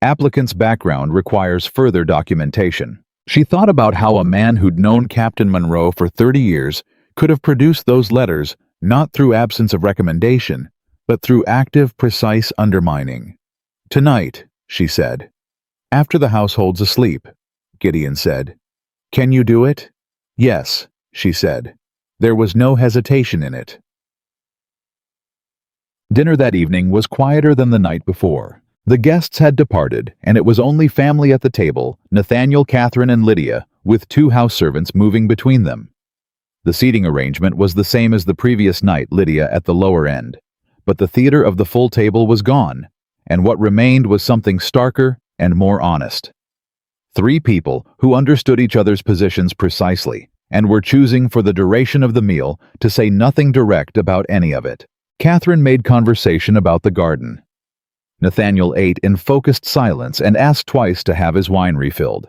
Applicant's background requires further documentation. She thought about how a man who'd known Captain Monroe for 30 years could have produced those letters not through absence of recommendation, but through active, precise undermining. "Tonight," she said. "After the household's asleep," Gideon said. "Can you do it?" "Yes," she said. There was no hesitation in it. Dinner that evening was quieter than the night before. The guests had departed, and it was only family at the table, Nathaniel, Catherine, and Lydia, with 2 house servants moving between them. The seating arrangement was the same as the previous night, Lydia at the lower end, but the theater of the full table was gone, and what remained was something starker and more honest. 3 people who understood each other's positions precisely, and were choosing for the duration of the meal to say nothing direct about any of it. Catherine made conversation about the garden. Nathaniel ate in focused silence and asked twice to have his wine refilled.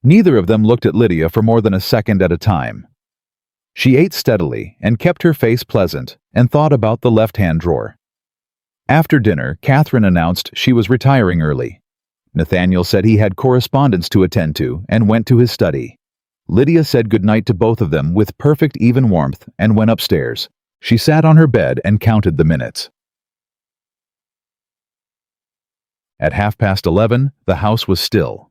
Neither of them looked at Lydia for more than a second at a time. She ate steadily and kept her face pleasant and thought about the left-hand drawer. After dinner, Catherine announced she was retiring early. Nathaniel said he had correspondence to attend to and went to his study. Lydia said goodnight to both of them with perfect even warmth and went upstairs. She sat on her bed and counted the minutes. At 11:30, the house was still.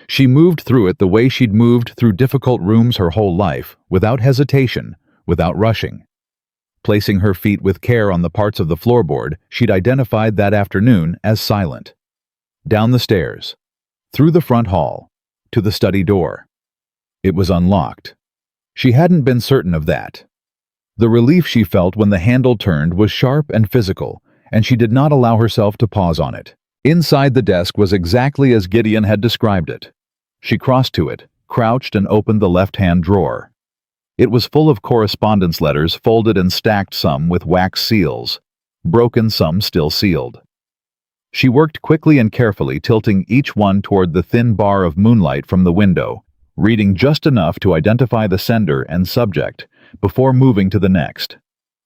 She moved through it the way she'd moved through difficult rooms her whole life, without hesitation, without rushing. Placing her feet with care on the parts of the floorboard she'd identified that afternoon as silent. Down the stairs, through the front hall, to the study door. It was unlocked. She hadn't been certain of that. The relief she felt when the handle turned was sharp and physical, and she did not allow herself to pause on it. Inside the desk was exactly as Gideon had described it. She crossed to it, crouched, and opened the left-hand drawer. It was full of correspondence letters, folded and stacked, some with wax seals, broken, some still sealed. She worked quickly and carefully, tilting each one toward the thin bar of moonlight from the window, reading just enough to identify the sender and subject, before moving to the next.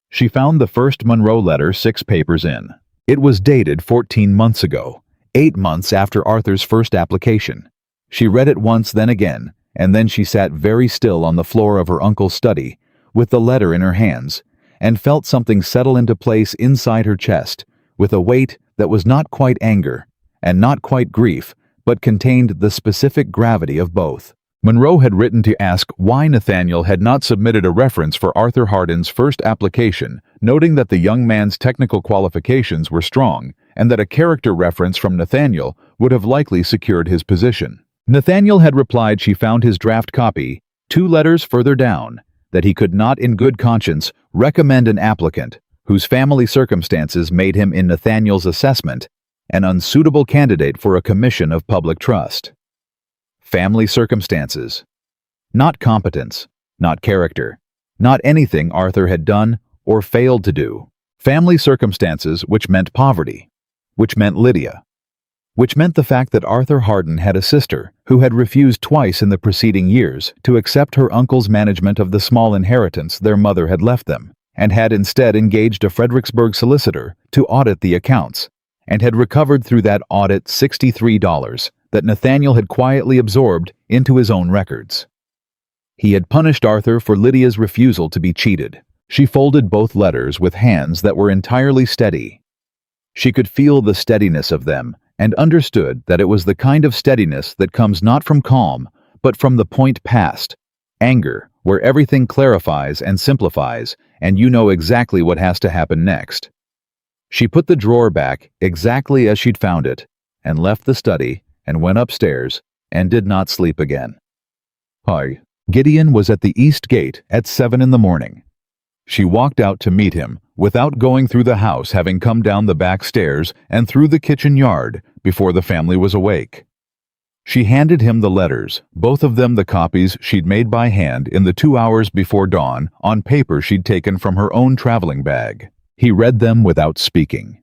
She found the first Monroe letter 6 papers in. It was dated 14 months ago, 8 months after Arthur's first application. She read it once, then again, and then she sat very still on the floor of her uncle's study, with the letter in her hands, and felt something settle into place inside her chest, with a weight that was not quite anger, and not quite grief, but contained the specific gravity of both. Monroe had written to ask why Nathaniel had not submitted a reference for Arthur Hardin's first application, noting that the young man's technical qualifications were strong, and that a character reference from Nathaniel would have likely secured his position. Nathaniel had replied she found his draft copy, 2 letters further down, that he could not in good conscience recommend an applicant whose family circumstances made him, in Nathaniel's assessment, an unsuitable candidate for a commission of public trust. Family circumstances. Not competence, not character, not anything Arthur had done or failed to do. Family circumstances which meant poverty, which meant Lydia, which meant the fact that Arthur Harden had a sister who had refused twice in the preceding years to accept her uncle's management of the small inheritance their mother had left them, and had instead engaged a Fredericksburg solicitor to audit the accounts, and had recovered through that audit $63 that Nathaniel had quietly absorbed into his own records. He had punished Arthur for Lydia's refusal to be cheated. She folded both letters with hands that were entirely steady. She could feel the steadiness of them and understood that it was the kind of steadiness that comes not from calm, but from the point past, anger, where everything clarifies and simplifies, and you know exactly what has to happen next. She put the drawer back exactly as she'd found it, and left the study, and went upstairs, and did not sleep again. Hi. Gideon was at the east gate at 7 in the morning. She walked out to meet him, without going through the house, having come down the back stairs and through the kitchen yard before the family was awake. She handed him the letters, both of them the copies she'd made by hand in the 2 hours before dawn on paper she'd taken from her own traveling bag. He read them without speaking.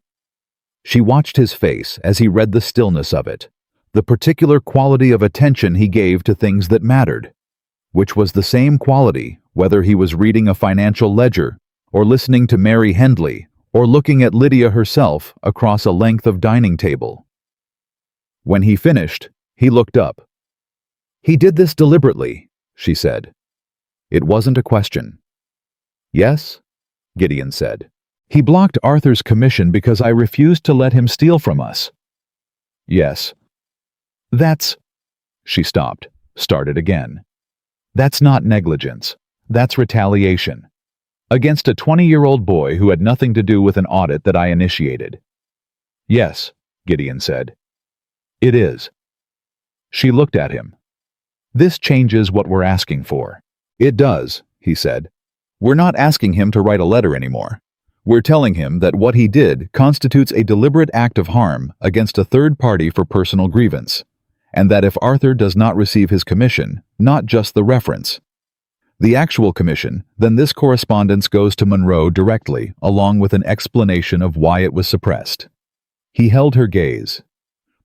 She watched his face as he read the stillness of it, the particular quality of attention he gave to things that mattered, which was the same quality whether he was reading a financial ledger, or listening to Mary Hendley, or looking at Lydia herself across a length of dining table. When he finished, he looked up. "He did this deliberately," she said. It wasn't a question. "Yes," Gideon said. "He blocked Arthur's commission because I refused to let him steal from us." "Yes." "That's—" She stopped, started again. "That's not negligence. That's retaliation. Against a 20-year-old boy who had nothing to do with an audit that I initiated." "Yes," Gideon said. "It is." She looked at him. "This changes what we're asking for." "It does," he said. "We're not asking him to write a letter anymore. We're telling him that what he did constitutes a deliberate act of harm against a third party for personal grievance, and that if Arthur does not receive his commission, not just the reference, the actual commission, then this correspondence goes to Monroe directly, along with an explanation of why it was suppressed." He held her gaze.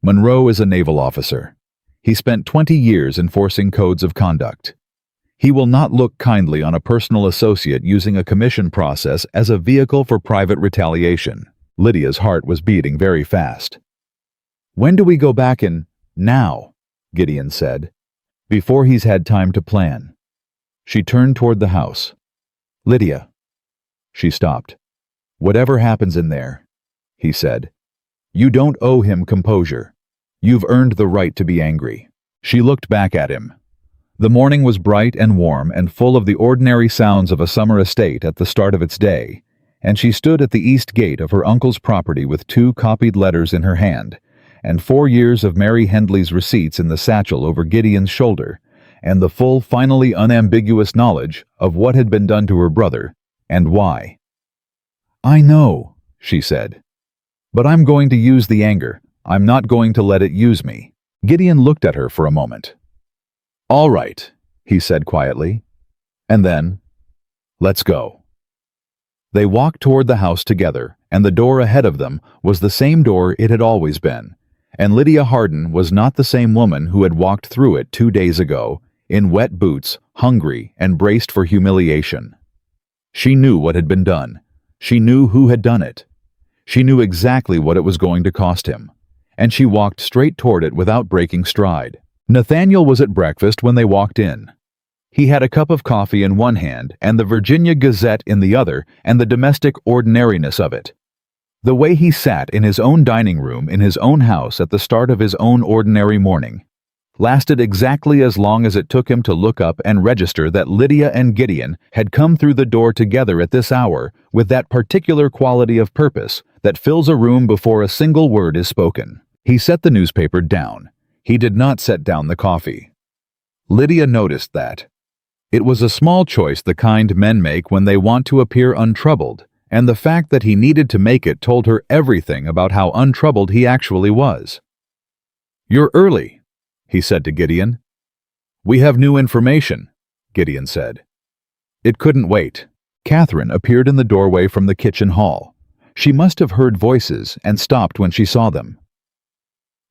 Monroe is a naval officer. He spent 20 years enforcing codes of conduct. He will not look kindly on a personal associate using a commission process as a vehicle for private retaliation. Lydia's heart was beating very fast. "When do we go back in?" "Now," Gideon said, "before he's had time to plan." She turned toward the house. "Lydia." She stopped. "Whatever happens in there," he said, "you don't owe him composure. You've earned the right to be angry." She looked back at him. The morning was bright and warm and full of the ordinary sounds of a summer estate at the start of its day, and she stood at the east gate of her uncle's property with 2 copied letters in her hand, and 4 years of Mary Hendley's receipts in the satchel over Gideon's shoulder, and the full, finally unambiguous knowledge of what had been done to her brother, and why. "I know," she said. "But I'm going to use the anger. I'm not going to let it use me." Gideon looked at her for a moment. "All right," he said quietly. And then, "Let's go." They walked toward the house together, and the door ahead of them was the same door it had always been, and Lydia Harden was not the same woman who had walked through it 2 days ago, in wet boots, hungry, and braced for humiliation. She knew what had been done. She knew who had done it. She knew exactly what it was going to cost him, and she walked straight toward it without breaking stride. Nathaniel was at breakfast when they walked in. He had a cup of coffee in one hand and the Virginia Gazette in the other, and the domestic ordinariness of it. The way he sat in his own dining room in his own house at the start of his own ordinary morning lasted exactly as long as it took him to look up and register that Lydia and Gideon had come through the door together at this hour with that particular quality of purpose that fills a room before a single word is spoken. He set the newspaper down. He did not set down the coffee. Lydia noticed that. It was a small choice, the kind men make when they want to appear untroubled, and the fact that he needed to make it told her everything about how untroubled he actually was. "You're early," he said to Gideon. "We have new information," Gideon said. It couldn't wait. Catherine appeared in the doorway from the kitchen hall. She must have heard voices and stopped when she saw them.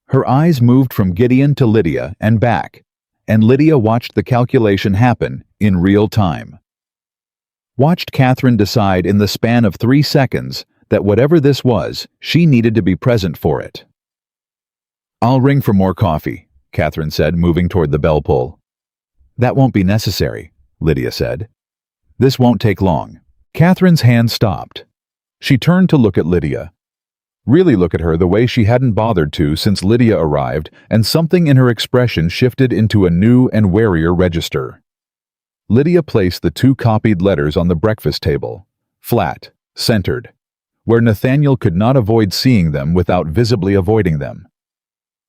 Her eyes moved from Gideon to Lydia and back, and Lydia watched the calculation happen in real time. Watched Catherine decide in the span of 3 seconds that whatever this was, she needed to be present for it. "I'll ring for more coffee," Catherine said, moving toward the bell pull. "That won't be necessary," Lydia said. "This won't take long." Catherine's hand stopped. She turned to look at Lydia. Really look at her the way she hadn't bothered to since Lydia arrived, and something in her expression shifted into a new and warier register. Lydia placed the 2 copied letters on the breakfast table, flat, centered, where Nathaniel could not avoid seeing them without visibly avoiding them.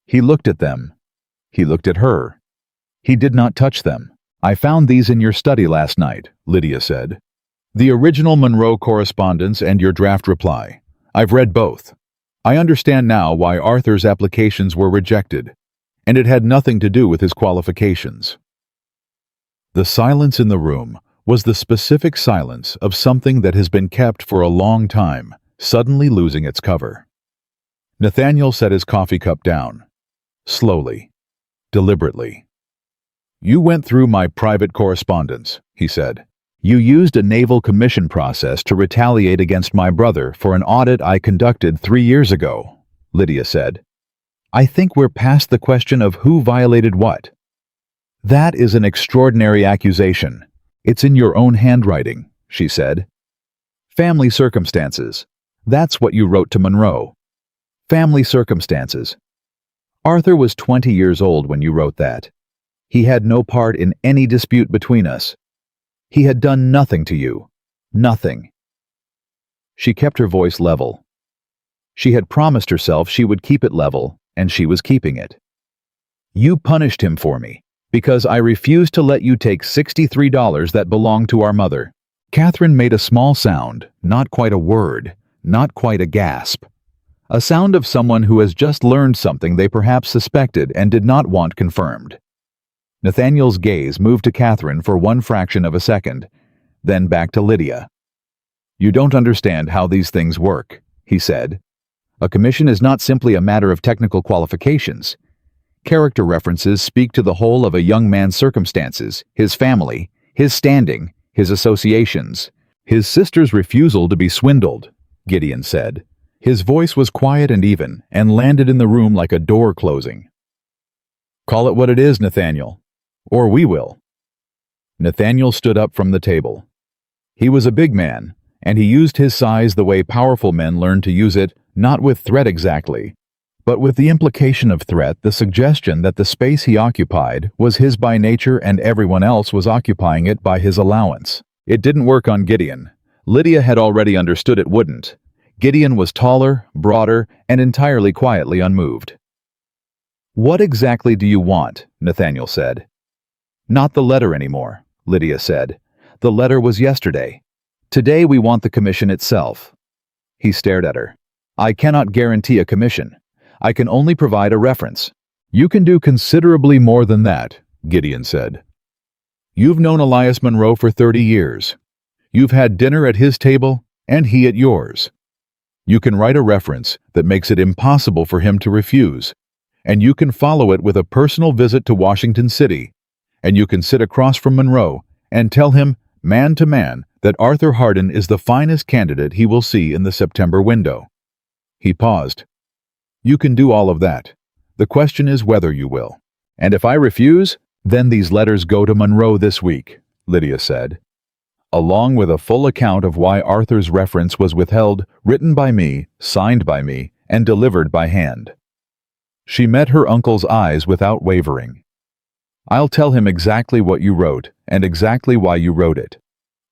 He looked at them. He looked at her. He did not touch them. "I found these in your study last night," Lydia said. "The original Monroe correspondence and your draft reply. I've read both. I understand now why Arthur's applications were rejected, and it had nothing to do with his qualifications." The silence in the room was the specific silence of something that has been kept for a long time, suddenly losing its cover. Nathaniel set his coffee cup down. Slowly, deliberately. "You went through my private correspondence," he said. "You used a naval commission process to retaliate against my brother for an audit I conducted 3 years ago," Lydia said. "I think we're past the question of who violated what." "That is an extraordinary accusation. It's in your own handwriting," she said. "Family circumstances. That's what you wrote to Monroe. Family circumstances. Arthur was 20 years old when you wrote that. He had no part in any dispute between us. He had done nothing to you. Nothing." She kept her voice level. She had promised herself she would keep it level, and she was keeping it. "You punished him for me, because I refused to let you take $63 that belonged to our mother." Catherine made a small sound, not quite a word, not quite a gasp. A sound of someone who has just learned something they perhaps suspected and did not want confirmed. Nathaniel's gaze moved to Catherine for 1 fraction of a second, then back to Lydia. "You don't understand how these things work," he said. "A commission is not simply a matter of technical qualifications. Character references speak to the whole of a young man's circumstances, his family, his standing, his associations." "His sister's refusal to be swindled," Gideon said. His voice was quiet and even, and landed in the room like a door closing. "Call it what it is, Nathaniel. Or we will." Nathaniel stood up from the table. He was a big man, and he used his size the way powerful men learn to use it, not with threat exactly, but with the implication of threat, the suggestion that the space he occupied was his by nature and everyone else was occupying it by his allowance. It didn't work on Gideon. Lydia had already understood it wouldn't. Gideon was taller, broader, and entirely quietly unmoved. "What exactly do you want?" Nathaniel said. "Not the letter anymore," Lydia said. "The letter was yesterday. Today we want the commission itself." He stared at her. "I cannot guarantee a commission. I can only provide a reference." "You can do considerably more than that," Gideon said. "You've known Elias Monroe for 30 years. You've had dinner at his table and he at yours. You can write a reference that makes it impossible for him to refuse, and you can follow it with a personal visit to Washington City, and you can sit across from Monroe and tell him, man to man, that Arthur Hardin is the finest candidate he will see in the September window." He paused. "You can do all of that. The question is whether you will. And if I refuse, then these letters go to Monroe this week," Lydia said, "along with a full account of why Arthur's reference was withheld, written by me, signed by me, and delivered by hand." She met her uncle's eyes without wavering. "I'll tell him exactly what you wrote and exactly why you wrote it.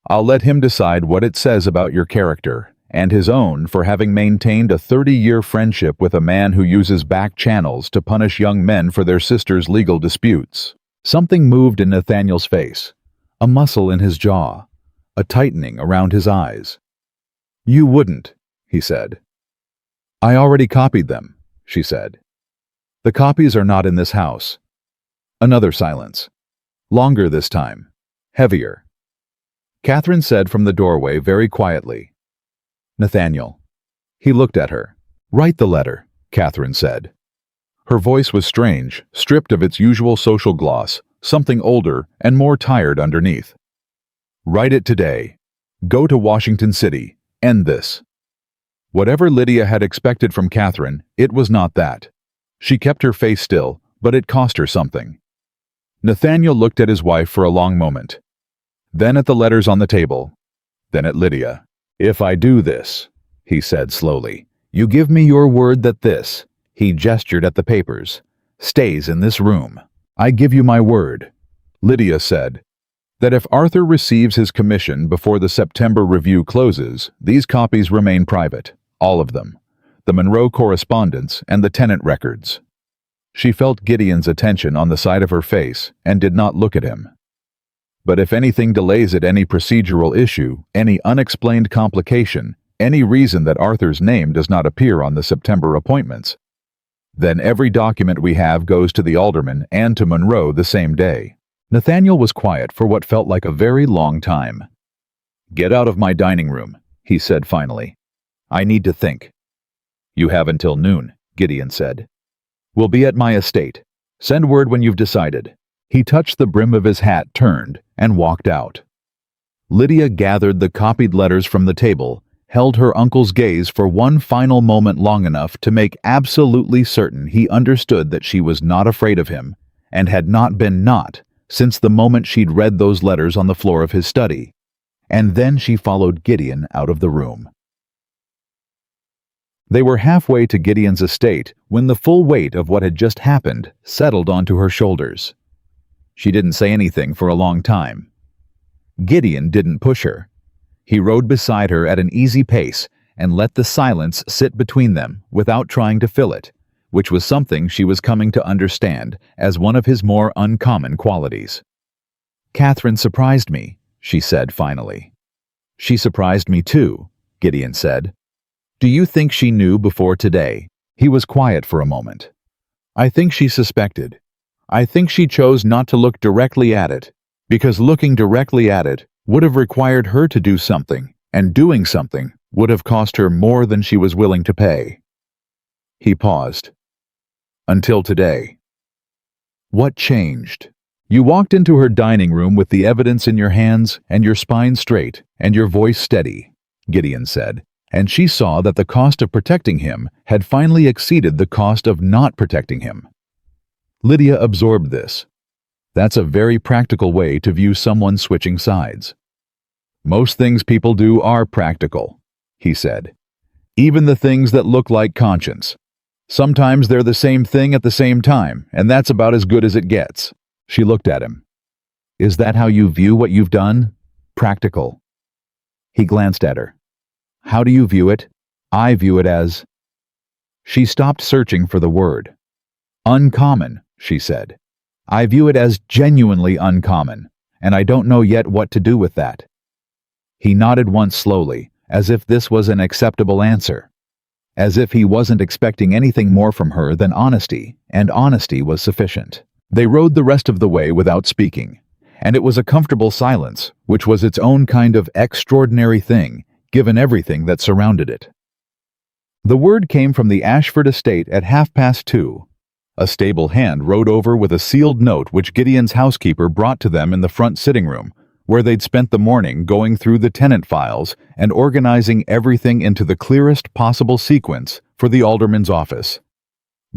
I'll let him decide what it says about your character, and his own for having maintained a 30-year friendship with a man who uses back channels to punish young men for their sisters' legal disputes." Something moved in Nathaniel's face, a muscle in his jaw, a tightening around his eyes. You wouldn't, he said. I already copied them, she said. The copies are not in this house. Another silence. Longer this time. Heavier. Catherine said from the doorway very quietly, Nathaniel. He looked at her. Write the letter, Catherine said. Her voice was strange, stripped of its usual social gloss, something older and more tired underneath. Write it today. Go to Washington City. End this. Whatever Lydia had expected from Catherine, it was not that. She kept her face still, but it cost her something. Nathaniel looked at his wife for a long moment. Then at the letters on the table. Then at Lydia. If I do this, he said slowly, you give me your word that this, he gestured at the papers, stays in this room. I give you my word. Lydia said, that if Arthur receives his commission before the September review closes, these copies remain private, all of them, the Monroe correspondence and the tenant records. She felt Gideon's attention on the side of her face and did not look at him. But if anything delays it, any procedural issue, any unexplained complication, any reason that Arthur's name does not appear on the September appointments, then every document we have goes to the alderman and to Monroe the same day. Nathaniel was quiet for what felt like a very long time. Get out of my dining room, he said finally. I need to think. You have until noon, Gideon said. We'll be at my estate. Send word when you've decided. He touched the brim of his hat, turned, and walked out. Lydia gathered the copied letters from the table, held her uncle's gaze for one final moment long enough to make absolutely certain he understood that she was not afraid of him, and had not been not, since the moment she'd read those letters on the floor of his study. And then she followed Gideon out of the room. They were halfway to Gideon's estate when the full weight of what had just happened settled onto her shoulders. She didn't say anything for a long time. Gideon didn't push her. He rode beside her at an easy pace and let the silence sit between them without trying to fill it, which was something she was coming to understand as one of his more uncommon qualities. Catherine surprised me, she said finally. She surprised me too, Gideon said. Do you think she knew before today? He was quiet for a moment. I think she suspected. I think she chose not to look directly at it, because looking directly at it would have required her to do something, and doing something would have cost her more than she was willing to pay. He paused. Until today. What changed? You walked into her dining room with the evidence in your hands and your spine straight and your voice steady, Gideon said, and she saw that the cost of protecting him had finally exceeded the cost of not protecting him. Lydia absorbed this. That's a very practical way to view someone switching sides. Most things people do are practical, he said. Even the things that look like conscience. Sometimes they're the same thing at the same time, and that's about as good as it gets. She looked at him. Is that how you view what you've done? Practical. He glanced at her. How do you view it? I view it as... She stopped searching for the word. Uncommon, she said. I view it as genuinely uncommon, and I don't know yet what to do with that. He nodded once slowly, as if this was an acceptable answer. As if he wasn't expecting anything more from her than honesty, and honesty was sufficient. They rode the rest of the way without speaking, and it was a comfortable silence, which was its own kind of extraordinary thing, given everything that surrounded it. The word came from the Ashford estate at 2:30. A stable hand rode over with a sealed note which Gideon's housekeeper brought to them in the front sitting room, where they'd spent the morning going through the tenant files and organizing everything into the clearest possible sequence for the alderman's office.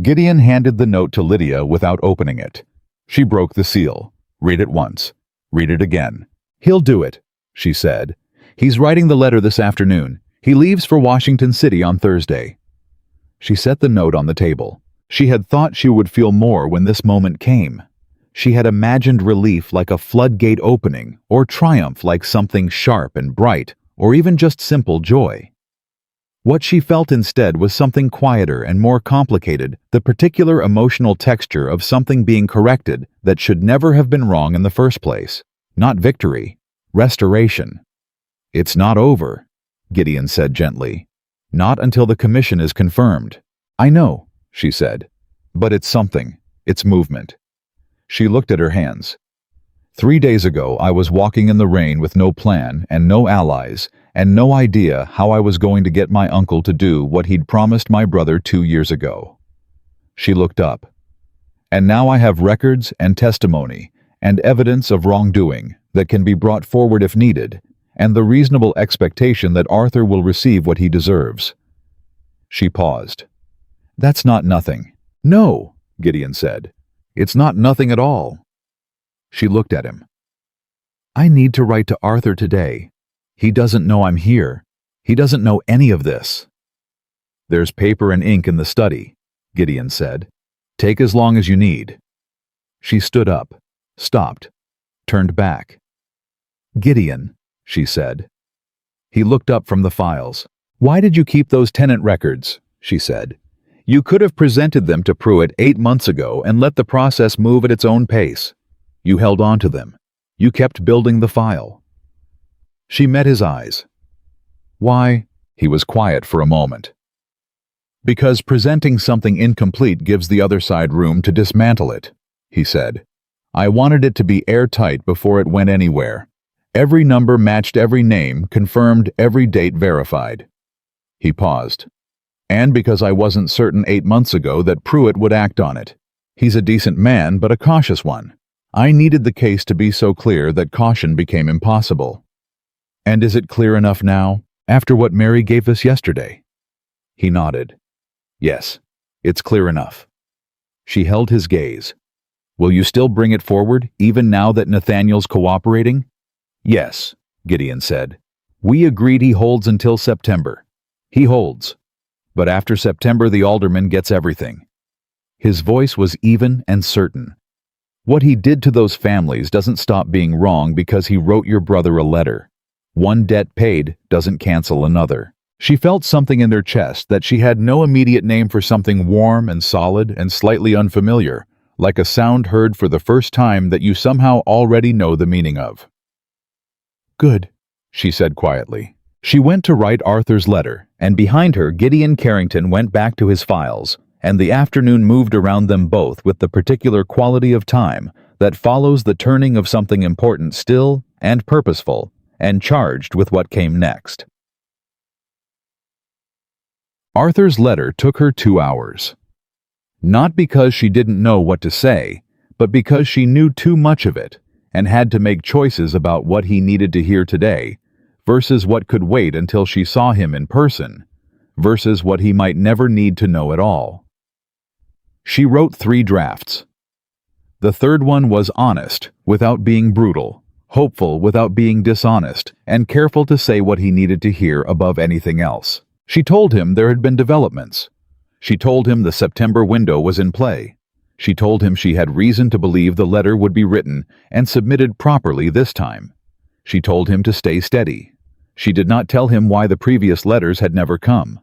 Gideon handed the note to Lydia without opening it. She broke the seal. Read it once. Read it again. He'll do it, she said. He's writing the letter this afternoon. He leaves for Washington City on Thursday. She set the note on the table. She had thought she would feel more when this moment came. She had imagined relief like a floodgate opening, or triumph like something sharp and bright, or even just simple joy. What she felt instead was something quieter and more complicated, the particular emotional texture of something being corrected that should never have been wrong in the first place. Not victory. Restoration. It's not over. Gideon said gently. Not until the commission is confirmed. I know, she said. But it's something. It's movement. She looked at her hands. 3 days ago, I was walking in the rain with no plan and no allies and no idea how I was going to get my uncle to do what he'd promised my brother 2 years ago. She looked up. And now I have records and testimony and evidence of wrongdoing that can be brought forward if needed, and the reasonable expectation that Arthur will receive what he deserves. She paused. That's not nothing. No, Gideon said. It's not nothing at all. She looked at him. I need to write to Arthur today. He doesn't know I'm here. He doesn't know any of this. There's paper and ink in the study, Gideon said. Take as long as you need. She stood up, stopped, turned back. Gideon, she said. He looked up from the files. Why did you keep those tenant records? She said. You could have presented them to Pruitt 8 months ago and let the process move at its own pace. You held on to them. You kept building the file. She met his eyes. Why? He was quiet for a moment. Because presenting something incomplete gives the other side room to dismantle it, he said. I wanted it to be airtight before it went anywhere. Every number matched every name, confirmed every date verified. He paused. And because I wasn't certain 8 months ago that Pruitt would act on it. He's a decent man, but a cautious one. I needed the case to be so clear that caution became impossible. And is it clear enough now, after what Mary gave us yesterday? He nodded. Yes, it's clear enough. She held his gaze. Will you still bring it forward, even now that Nathaniel's cooperating? Yes, Gideon said. We agreed he holds until September. He holds. But after September, the alderman gets everything. His voice was even and certain. What he did to those families doesn't stop being wrong because he wrote your brother a letter. One debt paid doesn't cancel another. She felt something in their chest that she had no immediate name for something warm and solid and slightly unfamiliar, like a sound heard for the first time that you somehow already know the meaning of. Good, she said quietly. She went to write Arthur's letter, and behind her Gideon Carrington went back to his files, and the afternoon moved around them both with the particular quality of time that follows the turning of something important still and purposeful, and charged with what came next. Arthur's letter took her 2 hours. Not because she didn't know what to say, but because she knew too much of it, and had to make choices about what he needed to hear today, versus what could wait until she saw him in person, versus what he might never need to know at all. She wrote 3 drafts. The third one was honest, without being brutal, hopeful without being dishonest, and careful to say what he needed to hear above anything else. She told him there had been developments. She told him the September window was in play. She told him she had reason to believe the letter would be written and submitted properly this time. She told him to stay steady. She did not tell him why the previous letters had never come.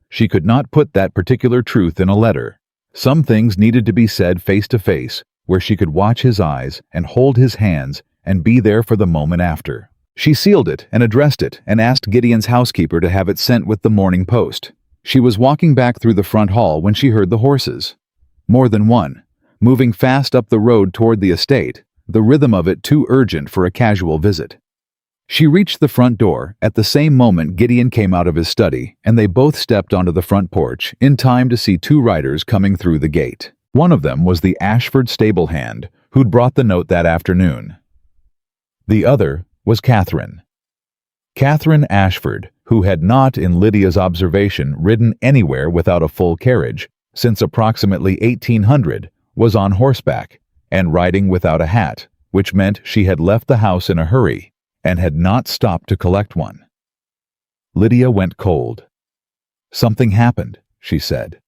She could not put that particular truth in a letter. Some things needed to be said face to face, where she could watch his eyes and hold his hands and be there for the moment after. She sealed it and addressed it and asked Gideon's housekeeper to have it sent with the morning post. She was walking back through the front hall when she heard the horses. More than one, moving fast up the road toward the estate, the rhythm of it too urgent for a casual visit. She reached the front door at the same moment Gideon came out of his study, and they both stepped onto the front porch in time to see 2 riders coming through the gate. One of them was the Ashford stable hand who'd brought the note that afternoon. The other was Catherine. Catherine Ashford, who had not, in Lydia's observation, ridden anywhere without a full carriage since approximately 1800, was on horseback and riding without a hat, which meant she had left the house in a hurry and had not stopped to collect one. Lydia went cold. Something happened, she said.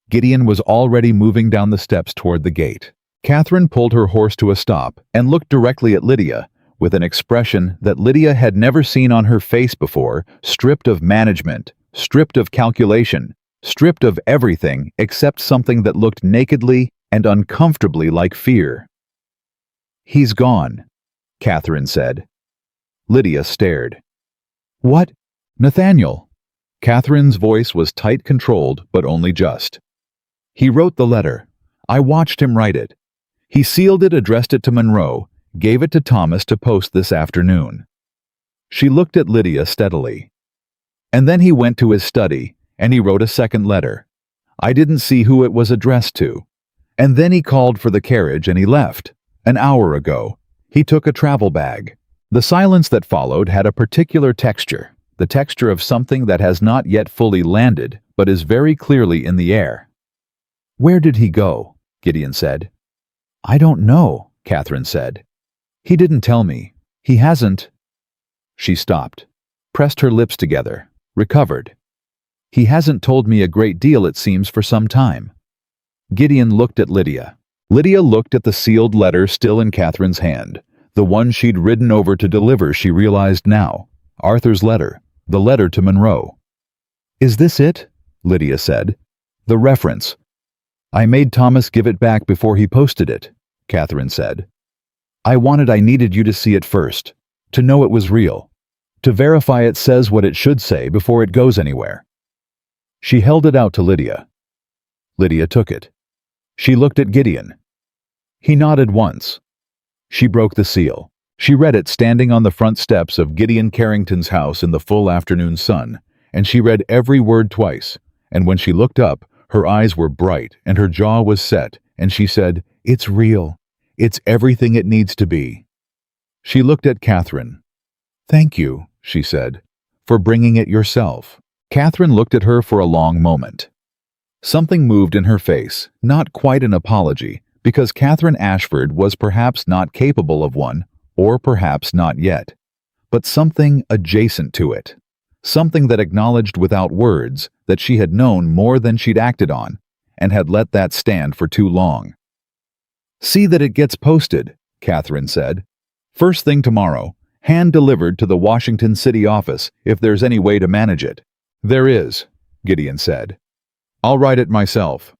Gideon was already moving down the steps toward the gate. Catherine pulled her horse to a stop and looked directly at Lydia, with an expression that Lydia had never seen on her face before, stripped of management, stripped of calculation, stripped of everything except something that looked nakedly and uncomfortably like fear. "He's gone," Catherine said. Lydia stared. "What?" Nathaniel. Catherine's voice was tight controlled, but only just. He wrote the letter. I watched him write it. He sealed it, addressed it to Monroe, gave it to Thomas to post this afternoon. She looked at Lydia steadily. And then he went to his study, and he wrote a second letter. I didn't see who it was addressed to. And then he called for the carriage and he left. An hour ago. He took a travel bag. The silence that followed had a particular texture, the texture of something that has not yet fully landed, but is very clearly in the air. Where did he go? Gideon said. I don't know, Catherine said. He didn't tell me. He hasn't. She stopped, pressed her lips together, recovered. He hasn't told me a great deal, it seems, for some time. Gideon looked at Lydia. Lydia looked at the sealed letter still in Catherine's hand, the one she'd ridden over to deliver, she realized now. Arthur's letter, the letter to Monroe. Is this it? Lydia said. The reference. I made Thomas give it back before he posted it, Catherine said. I needed you to see it first, to know it was real, to verify it says what it should say before it goes anywhere. She held it out to Lydia. Lydia took it. She looked at Gideon. He nodded once. She broke the seal. She read it standing on the front steps of Gideon Carrington's house in the full afternoon sun, and she read every word twice, and when she looked up, her eyes were bright and her jaw was set, and she said, It's real. It's everything it needs to be. She looked at Catherine. Thank you, she said, for bringing it yourself. Catherine looked at her for a long moment. Something moved in her face, not quite an apology, because Catherine Ashford was perhaps not capable of one, or perhaps not yet, but something adjacent to it, something that acknowledged without words that she had known more than she'd acted on, and had let that stand for too long. See that it gets posted, Catherine said. First thing tomorrow, hand-delivered to the Washington City office if there's any way to manage it. There is, Gideon said. I'll write it myself.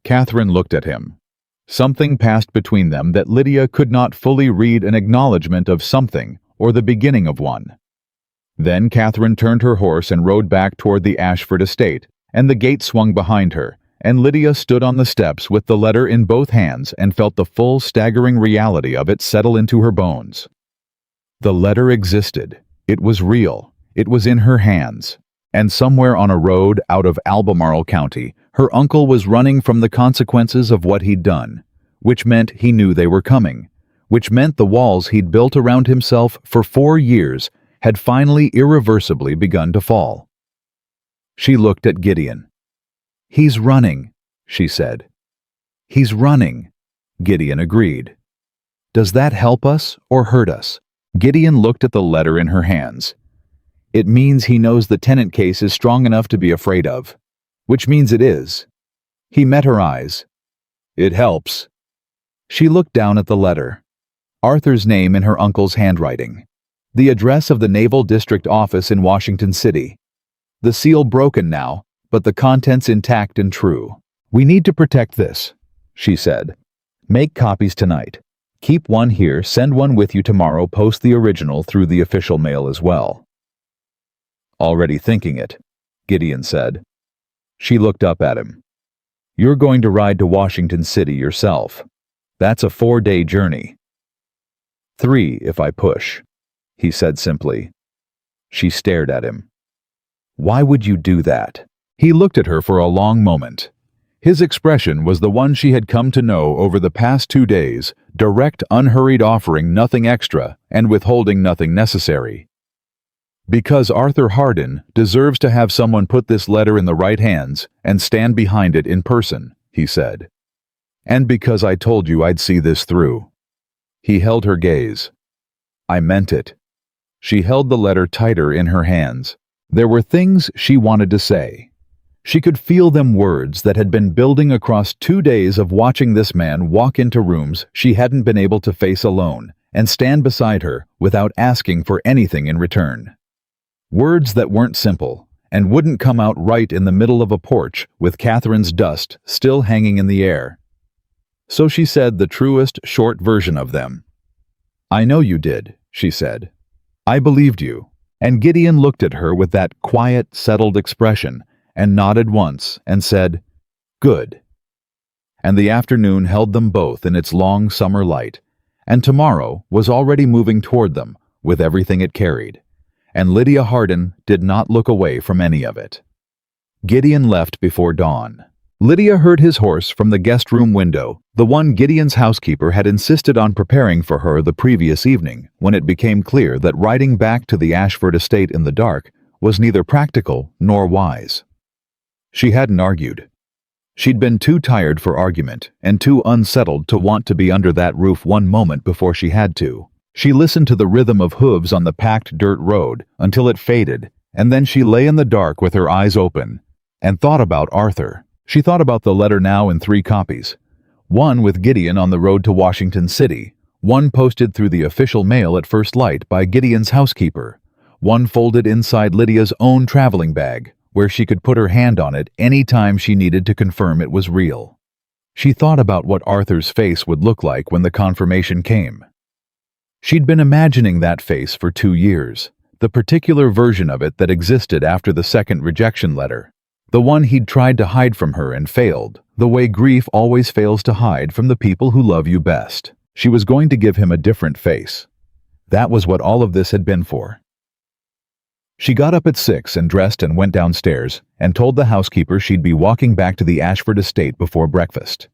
Catherine looked at him. Something passed between them that Lydia could not fully read, an acknowledgement of something, or the beginning of one. Then Catherine turned her horse and rode back toward the Ashford estate, and the gate swung behind her, and Lydia stood on the steps with the letter in both hands and felt the full, staggering reality of it settle into her bones. The letter existed. It was real. It was in her hands. And somewhere on a road out of Albemarle County, her uncle was running from the consequences of what he'd done, which meant he knew they were coming, which meant the walls he'd built around himself for 4 years had finally irreversibly begun to fall. She looked at Gideon. He's running, she said. He's running, Gideon agreed. Does that help us or hurt us? Gideon looked at the letter in her hands. It means he knows the tenant case is strong enough to be afraid of, which means it is. He met her eyes. It helps. She looked down at the letter. Arthur's name in her uncle's handwriting. The address of the Naval District office in Washington City. The seal broken now, but the contents intact and true. We need to protect this, she said. Make copies tonight. Keep one here, send one with you tomorrow, post the original through the official mail as well. Already thinking it, Gideon said. She looked up at him. You're going to ride to Washington City yourself. That's a 4-day journey. 3 if I push, he said simply. She stared at him. Why would you do that? He looked at her for a long moment. His expression was the one she had come to know over the past 2 days, direct, unhurried, offering nothing extra and withholding nothing necessary. Because Arthur Hardin deserves to have someone put this letter in the right hands and stand behind it in person, he said. And because I told you I'd see this through. He held her gaze. I meant it. She held the letter tighter in her hands. There were things she wanted to say. She could feel them, words that had been building across 2 days of watching this man walk into rooms she hadn't been able to face alone and stand beside her without asking for anything in return. Words that weren't simple and wouldn't come out right in the middle of a porch with Catherine's dust still hanging in the air. So she said the truest, short version of them. I know you did, she said. I believed you, And Gideon looked at her with that quiet, settled expression and nodded once and said, "Good." And the afternoon held them both in its long summer light, and tomorrow was already moving toward them with everything it carried, and Lydia Harden did not look away from any of it. Gideon left before dawn. Lydia heard his horse from the guest room window, the one Gideon's housekeeper had insisted on preparing for her the previous evening, when it became clear that riding back to the Ashford estate in the dark was neither practical nor wise. She hadn't argued. She'd been too tired for argument and too unsettled to want to be under that roof one moment before she had to. She listened to the rhythm of hooves on the packed dirt road until it faded, and then she lay in the dark with her eyes open and thought about Arthur. She thought about the letter now in 3 copies. One with Gideon on the road to Washington City, one posted through the official mail at first light by Gideon's housekeeper, one folded inside Lydia's own traveling bag, where she could put her hand on it any time she needed to confirm it was real. She thought about what Arthur's face would look like when the confirmation came. She'd been imagining that face for 2 years, the particular version of it that existed after the second rejection letter. The one he'd tried to hide from her and failed, the way grief always fails to hide from the people who love you best. She was going to give him a different face. That was what all of this had been for. She got up at 6 and dressed and went downstairs and told the housekeeper she'd be walking back to the Ashford estate before breakfast.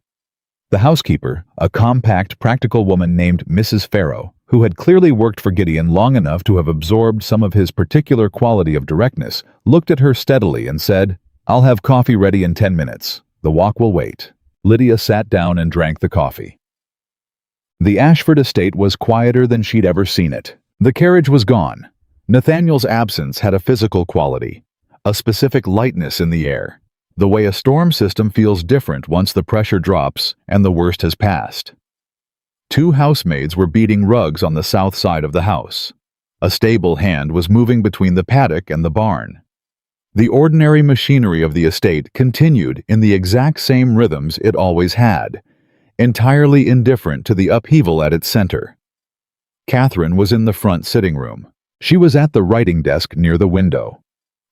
The housekeeper, a compact, practical woman named Mrs. Farrow, who had clearly worked for Gideon long enough to have absorbed some of his particular quality of directness, looked at her steadily and said, "I'll have coffee ready in 10 minutes. The walk will wait." Lydia sat down and drank the coffee. The Ashford estate was quieter than she'd ever seen it. The carriage was gone. Nathaniel's absence had a physical quality, a specific lightness in the air, the way a storm system feels different once the pressure drops and the worst has passed. 2 housemaids were beating rugs on the south side of the house. A stable hand was moving between the paddock and the barn. The ordinary machinery of the estate continued in the exact same rhythms it always had, entirely indifferent to the upheaval at its center. Catherine was in the front sitting room. She was at the writing desk near the window.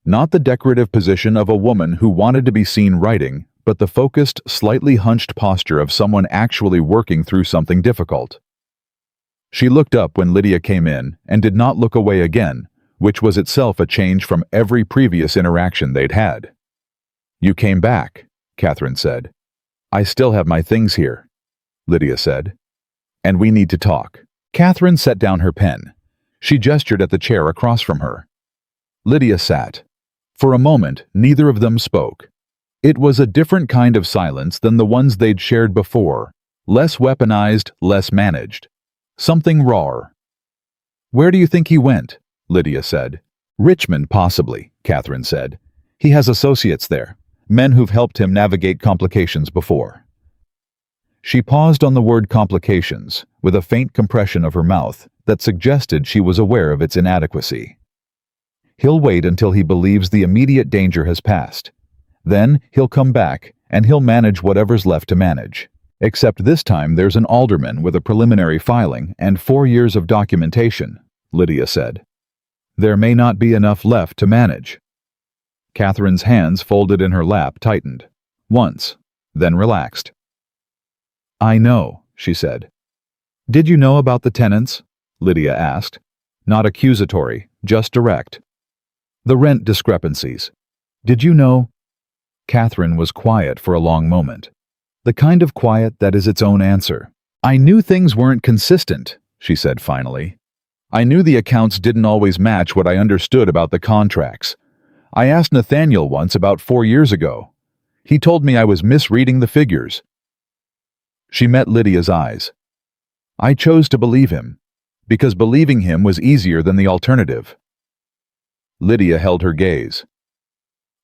Not the decorative position of a woman who wanted to be seen writing, but the focused, slightly hunched posture of someone actually working through something difficult. She looked up when Lydia came in and did not look away again, which was itself a change from every previous interaction they'd had. "You came back," Catherine said. "I still have my things here," Lydia said. "And we need to talk." Catherine set down her pen. She gestured at the chair across from her. Lydia sat. For a moment, neither of them spoke. It was a different kind of silence than the ones they'd shared before, less weaponized, less managed. Something rawer. "Where do you think he went?" Lydia said. "Richmond, possibly," Catherine said. "He has associates there, men who've helped him navigate complications before." She paused on the word complications, with a faint compression of her mouth that suggested she was aware of its inadequacy. "He'll wait until he believes the immediate danger has passed. Then he'll come back, and he'll manage whatever's left to manage. Except this time there's an alderman with a preliminary filing and 4 years of documentation," Lydia said. "There may not be enough left to manage." Catherine's hands folded in her lap tightened. Once, then relaxed. "I know," she said. "Did you know about the tenants?" Lydia asked. Not accusatory, just direct. "The rent discrepancies. Did you know?" Catherine was quiet for a long moment. The kind of quiet that is its own answer. "I knew things weren't consistent," she said finally. "I knew the accounts didn't always match what I understood about the contracts. I asked Nathaniel once about 4 years ago. He told me I was misreading the figures." She met Lydia's eyes. "I chose to believe him, because believing him was easier than the alternative." Lydia held her gaze.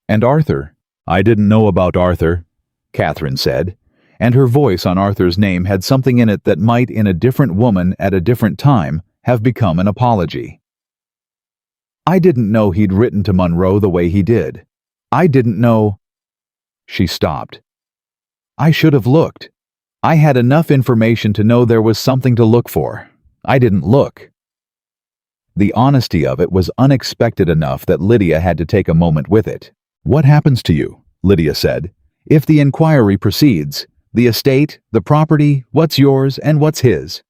"And Arthur?" "I didn't know about Arthur," Catherine said, and her voice on Arthur's name had something in it that might, in a different woman at a different time, have become an apology. "I didn't know he'd written to Monroe the way he did. I didn't know—" She stopped. "I should have looked. I had enough information to know there was something to look for. I didn't look." The honesty of it was unexpected enough that Lydia had to take a moment with it. "What happens to you?" Lydia said. "If the inquiry proceeds, the estate, the property, what's yours and what's his?"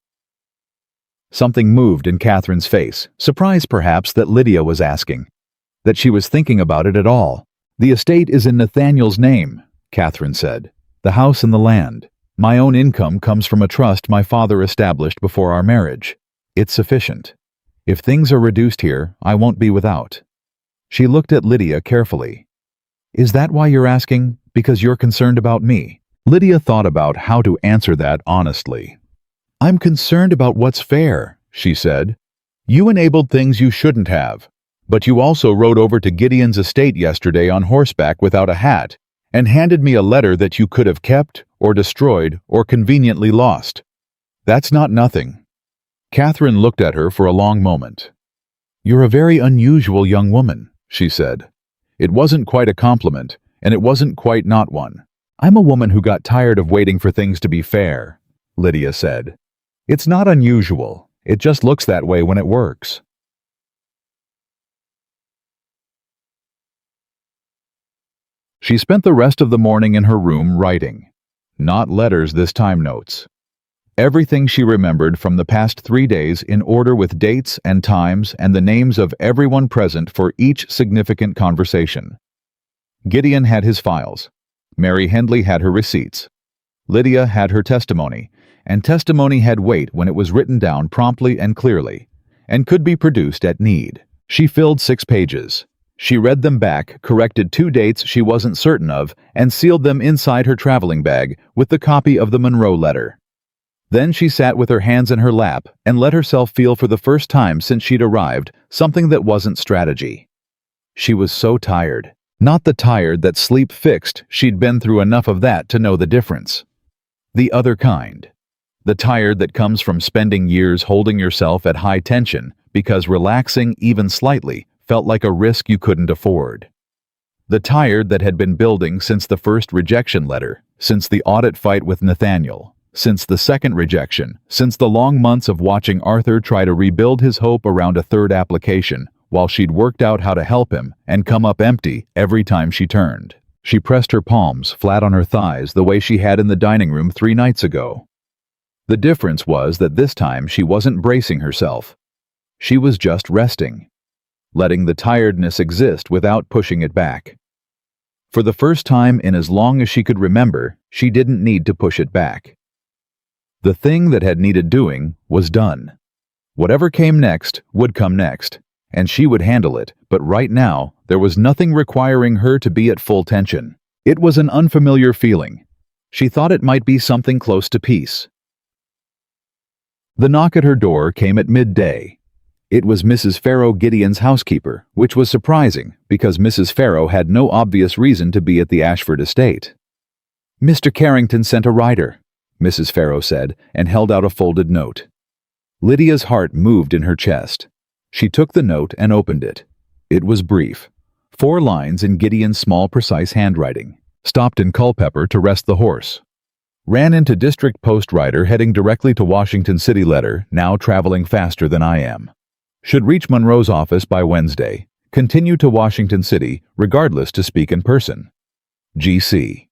Something moved in Catherine's face, surprised perhaps that Lydia was asking, that she was thinking about it at all. "The estate is in Nathaniel's name," Catherine said. "The house and the land. My own income comes from a trust my father established before our marriage. It's sufficient. If things are reduced here, I won't be without." She looked at Lydia carefully. "Is that why you're asking? Because you're concerned about me?" Lydia thought about how to answer that honestly. "I'm concerned about what's fair," she said. "You enabled things you shouldn't have. But you also rode over to Gideon's estate yesterday on horseback without a hat, and handed me a letter that you could have kept, or destroyed, or conveniently lost. That's not nothing." Catherine looked at her for a long moment. "You're a very unusual young woman," she said. It wasn't quite a compliment, and it wasn't quite not one. "I'm a woman who got tired of waiting for things to be fair," Lydia said. "It's not unusual. It just looks that way when it works." She spent the rest of the morning in her room writing. Not letters this time, notes. Everything she remembered from the past 3 days in order with dates and times and the names of everyone present for each significant conversation. Gideon had his files. Mary Hindley had her receipts. Lydia had her testimony, and testimony had weight when it was written down promptly and clearly, and could be produced at need. She filled 6 pages. She read them back, corrected 2 dates she wasn't certain of, and sealed them inside her traveling bag with the copy of the Monroe letter. Then she sat with her hands in her lap and let herself feel for the first time since she'd arrived something that wasn't strategy. She was so tired. Not the tired that sleep fixed, she'd been through enough of that to know the difference. The other kind. The tired that comes from spending years holding yourself at high tension because relaxing even slightly felt like a risk you couldn't afford. The tired that had been building since the first rejection letter, since the audit fight with Nathaniel, since the second rejection, since the long months of watching Arthur try to rebuild his hope around a third application, while she'd worked out how to help him and come up empty every time she turned. She pressed her palms flat on her thighs the way she had in the dining room 3 nights ago. The difference was that this time she wasn't bracing herself. She was just resting, letting the tiredness exist without pushing it back. For the first time in as long as she could remember, she didn't need to push it back. The thing that had needed doing was done. Whatever came next would come next, and she would handle it, but right now, there was nothing requiring her to be at full tension. It was an unfamiliar feeling. She thought it might be something close to peace. The knock at her door came at midday. It was Mrs. Farrow, Gideon's housekeeper, which was surprising because Mrs. Farrow had no obvious reason to be at the Ashford estate. "Mr. Carrington sent a rider," Mrs. Farrow said, and held out a folded note. Lydia's heart moved in her chest. She took the note and opened it. It was brief. 4 lines in Gideon's small, precise handwriting. "Stopped in Culpeper to rest the horse. Ran into District Post rider heading directly to Washington City letter, now traveling faster than I am. Should reach Monroe's office by Wednesday. Continue to Washington City, regardless to speak in person. G.C."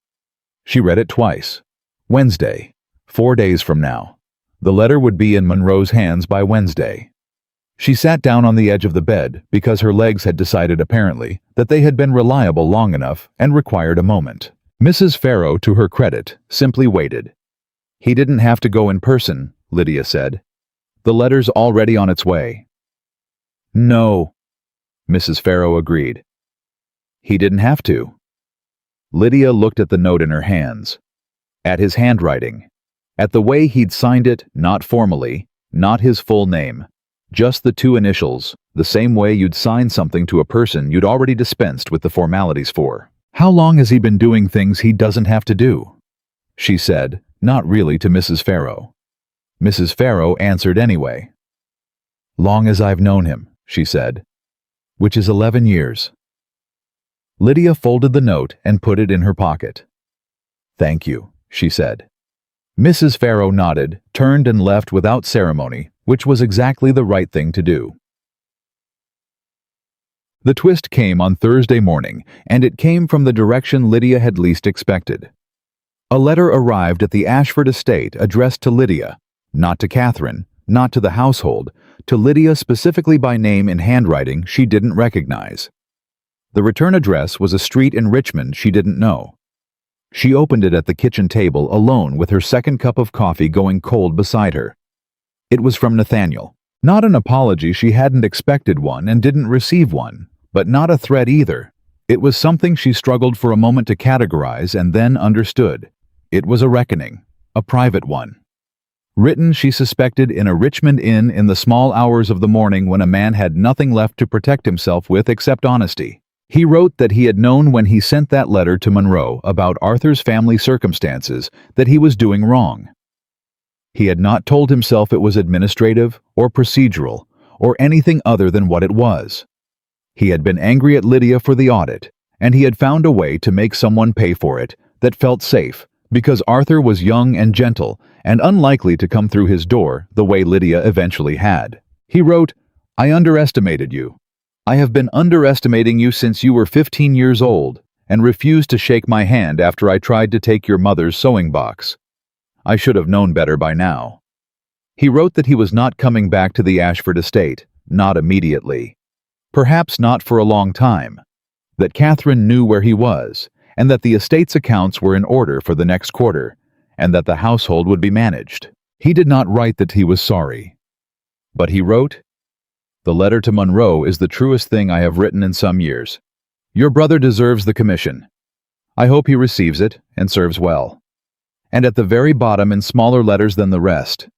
She read it twice. Wednesday. 4 days from now. The letter would be in Monroe's hands by Wednesday. She sat down on the edge of the bed because her legs had decided apparently that they had been reliable long enough and required a moment. Mrs. Farrow, to her credit, simply waited. "He didn't have to go in person," Lydia said. "The letter's already on its way." "No," Mrs. Farrow agreed. "He didn't have to." Lydia looked at the note in her hands. At his handwriting. At the way he'd signed it, not formally, not his full name. Just the 2 initials, the same way you'd sign something to a person you'd already dispensed with the formalities for. "How long has he been doing things he doesn't have to do?" she said, not really to Mrs. Farrow. Mrs. Farrow answered anyway. "Long as I've known him," she said, "which is 11 years. Lydia folded the note and put it in her pocket. "Thank you," she said. Mrs. Farrow nodded, turned and left without ceremony, which was exactly the right thing to do. The twist came on Thursday morning, and it came from the direction Lydia had least expected. A letter arrived at the Ashford estate addressed to Lydia, not to Catherine, not to the household, to Lydia specifically by name in handwriting she didn't recognize. The return address was a street in Richmond she didn't know. She opened it at the kitchen table alone with her second cup of coffee going cold beside her. It was from Nathaniel. Not an apology, she hadn't expected one and didn't receive one, but not a threat either. It was something she struggled for a moment to categorize and then understood. It was a reckoning, a private one. Written, she suspected, in a Richmond inn in the small hours of the morning when a man had nothing left to protect himself with except honesty. He wrote that he had known when he sent that letter to Monroe about Arthur's family circumstances that he was doing wrong. He had not told himself it was administrative or procedural or anything other than what it was. He had been angry at Lydia for the audit, and he had found a way to make someone pay for it that felt safe, because Arthur was young and gentle and unlikely to come through his door the way Lydia eventually had. He wrote, "I underestimated you. I have been underestimating you since you were 15 years old and refused to shake my hand after I tried to take your mother's sewing box. I should have known better by now." He wrote that he was not coming back to the Ashford estate, not immediately. Perhaps not for a long time. That Catherine knew where he was, and that the estate's accounts were in order for the next quarter, and that the household would be managed. He did not write that he was sorry. But he wrote, "The letter to Monroe is the truest thing I have written in some years. Your brother deserves the commission. I hope he receives it and serves well." And at the very bottom, in smaller letters than the rest,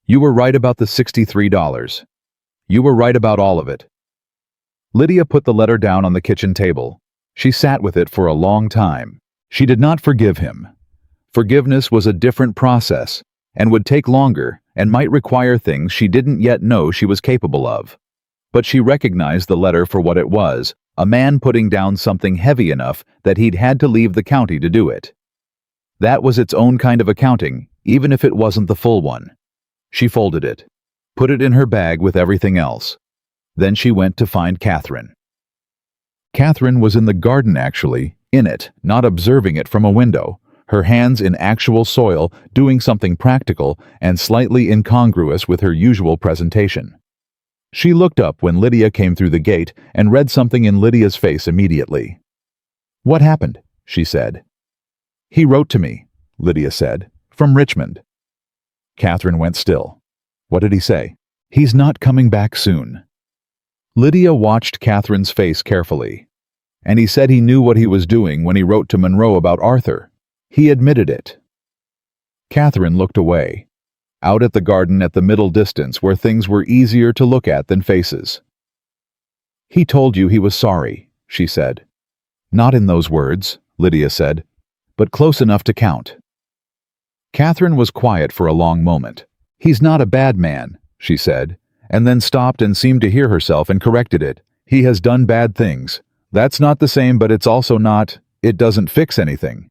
"You were right about the $63. You were right about all of it." Lydia put the letter down on the kitchen table. She sat with it for a long time. She did not forgive him. Forgiveness was a different process, and would take longer, and might require things she didn't yet know she was capable of. But she recognized the letter for what it was, a man putting down something heavy enough that he'd had to leave the county to do it. That was its own kind of accounting, even if it wasn't the full one. She folded it, put it in her bag with everything else. Then she went to find Catherine. Catherine was in the garden actually, in it, not observing it from a window, her hands in actual soil, doing something practical and slightly incongruous with her usual presentation. She looked up when Lydia came through the gate and read something in Lydia's face immediately. "What happened?" she said. "He wrote to me," Lydia said, "from Richmond." Catherine went still. "What did he say?" "He's not coming back soon." Lydia watched Catherine's face carefully. "And he said he knew what he was doing when he wrote to Monroe about Arthur. He admitted it." Catherine looked away, out at the garden at the middle distance where things were easier to look at than faces. "He told you he was sorry," she said. "Not in those words," Lydia said, "but close enough to count." Catherine was quiet for a long moment. "He's not a bad man," she said, and then stopped and seemed to hear herself and corrected it. "He has done bad things. That's not the same, but it's also not, it doesn't fix anything."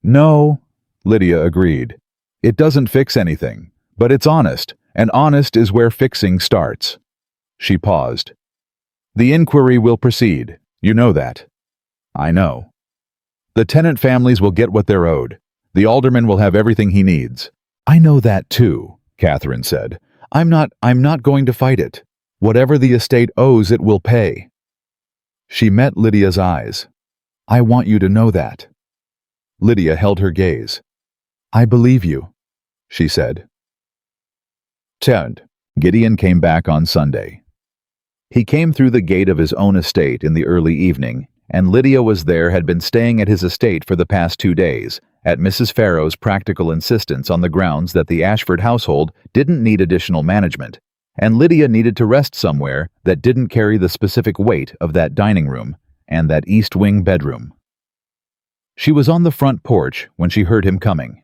"No," Lydia agreed. "It doesn't fix anything, but it's honest, and honest is where fixing starts." She paused. "The inquiry will proceed. You know that." "I know." "The tenant families will get what they're owed. The alderman will have everything he needs." "I know that too," Catherine said. I'm not going to fight it. Whatever the estate owes, it will pay." She met Lydia's eyes. "I want you to know that." Lydia held her gaze. "I believe you," she said. 10. Gideon came back on Sunday. He came through the gate of his own estate in the early evening, and Lydia had been staying at his estate for the past 2 days, at Mrs. Farrow's practical insistence on the grounds that the Ashford household didn't need additional management, and Lydia needed to rest somewhere that didn't carry the specific weight of that dining room and that east wing bedroom. She was on the front porch when she heard him coming.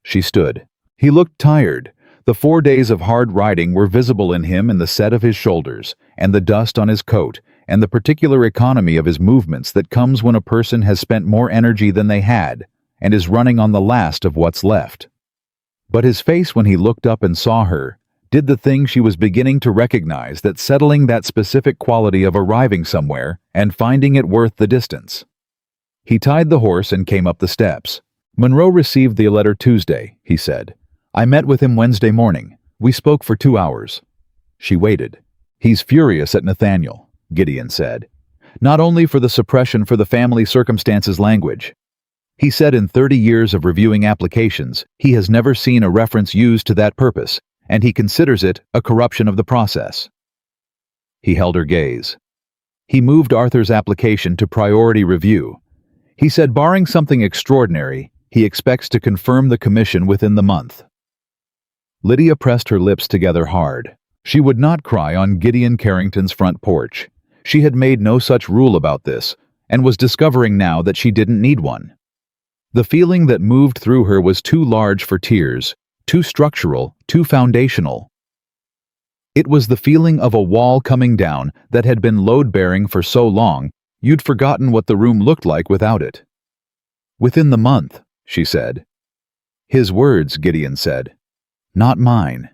She stood. He looked tired. The 4 days of hard riding were visible in him in the set of his shoulders, and the dust on his coat, and the particular economy of his movements that comes when a person has spent more energy than they had, and is running on the last of what's left. But his face when he looked up and saw her did the thing she was beginning to recognize, that settling that specific quality of arriving somewhere and finding it worth the distance. He tied the horse and came up the steps. "Monroe received the letter Tuesday," he said. "I met with him Wednesday morning. We spoke for 2 hours." She waited. "He's furious at Nathaniel," Gideon said. "Not only for the suppression for the family circumstances language. He said in 30 years of reviewing applications, he has never seen a reference used to that purpose, and he considers it a corruption of the process." He held her gaze. "He moved Arthur's application to priority review. He said barring something extraordinary, he expects to confirm the commission within the month." Lydia pressed her lips together hard. She would not cry on Gideon Carrington's front porch. She had made no such rule about this, and was discovering now that she didn't need one. The feeling that moved through her was too large for tears, too structural, too foundational. It was the feeling of a wall coming down that had been load-bearing for so long, you'd forgotten what the room looked like without it. "Within the month," she said. "His words," Gideon said. "Not mine."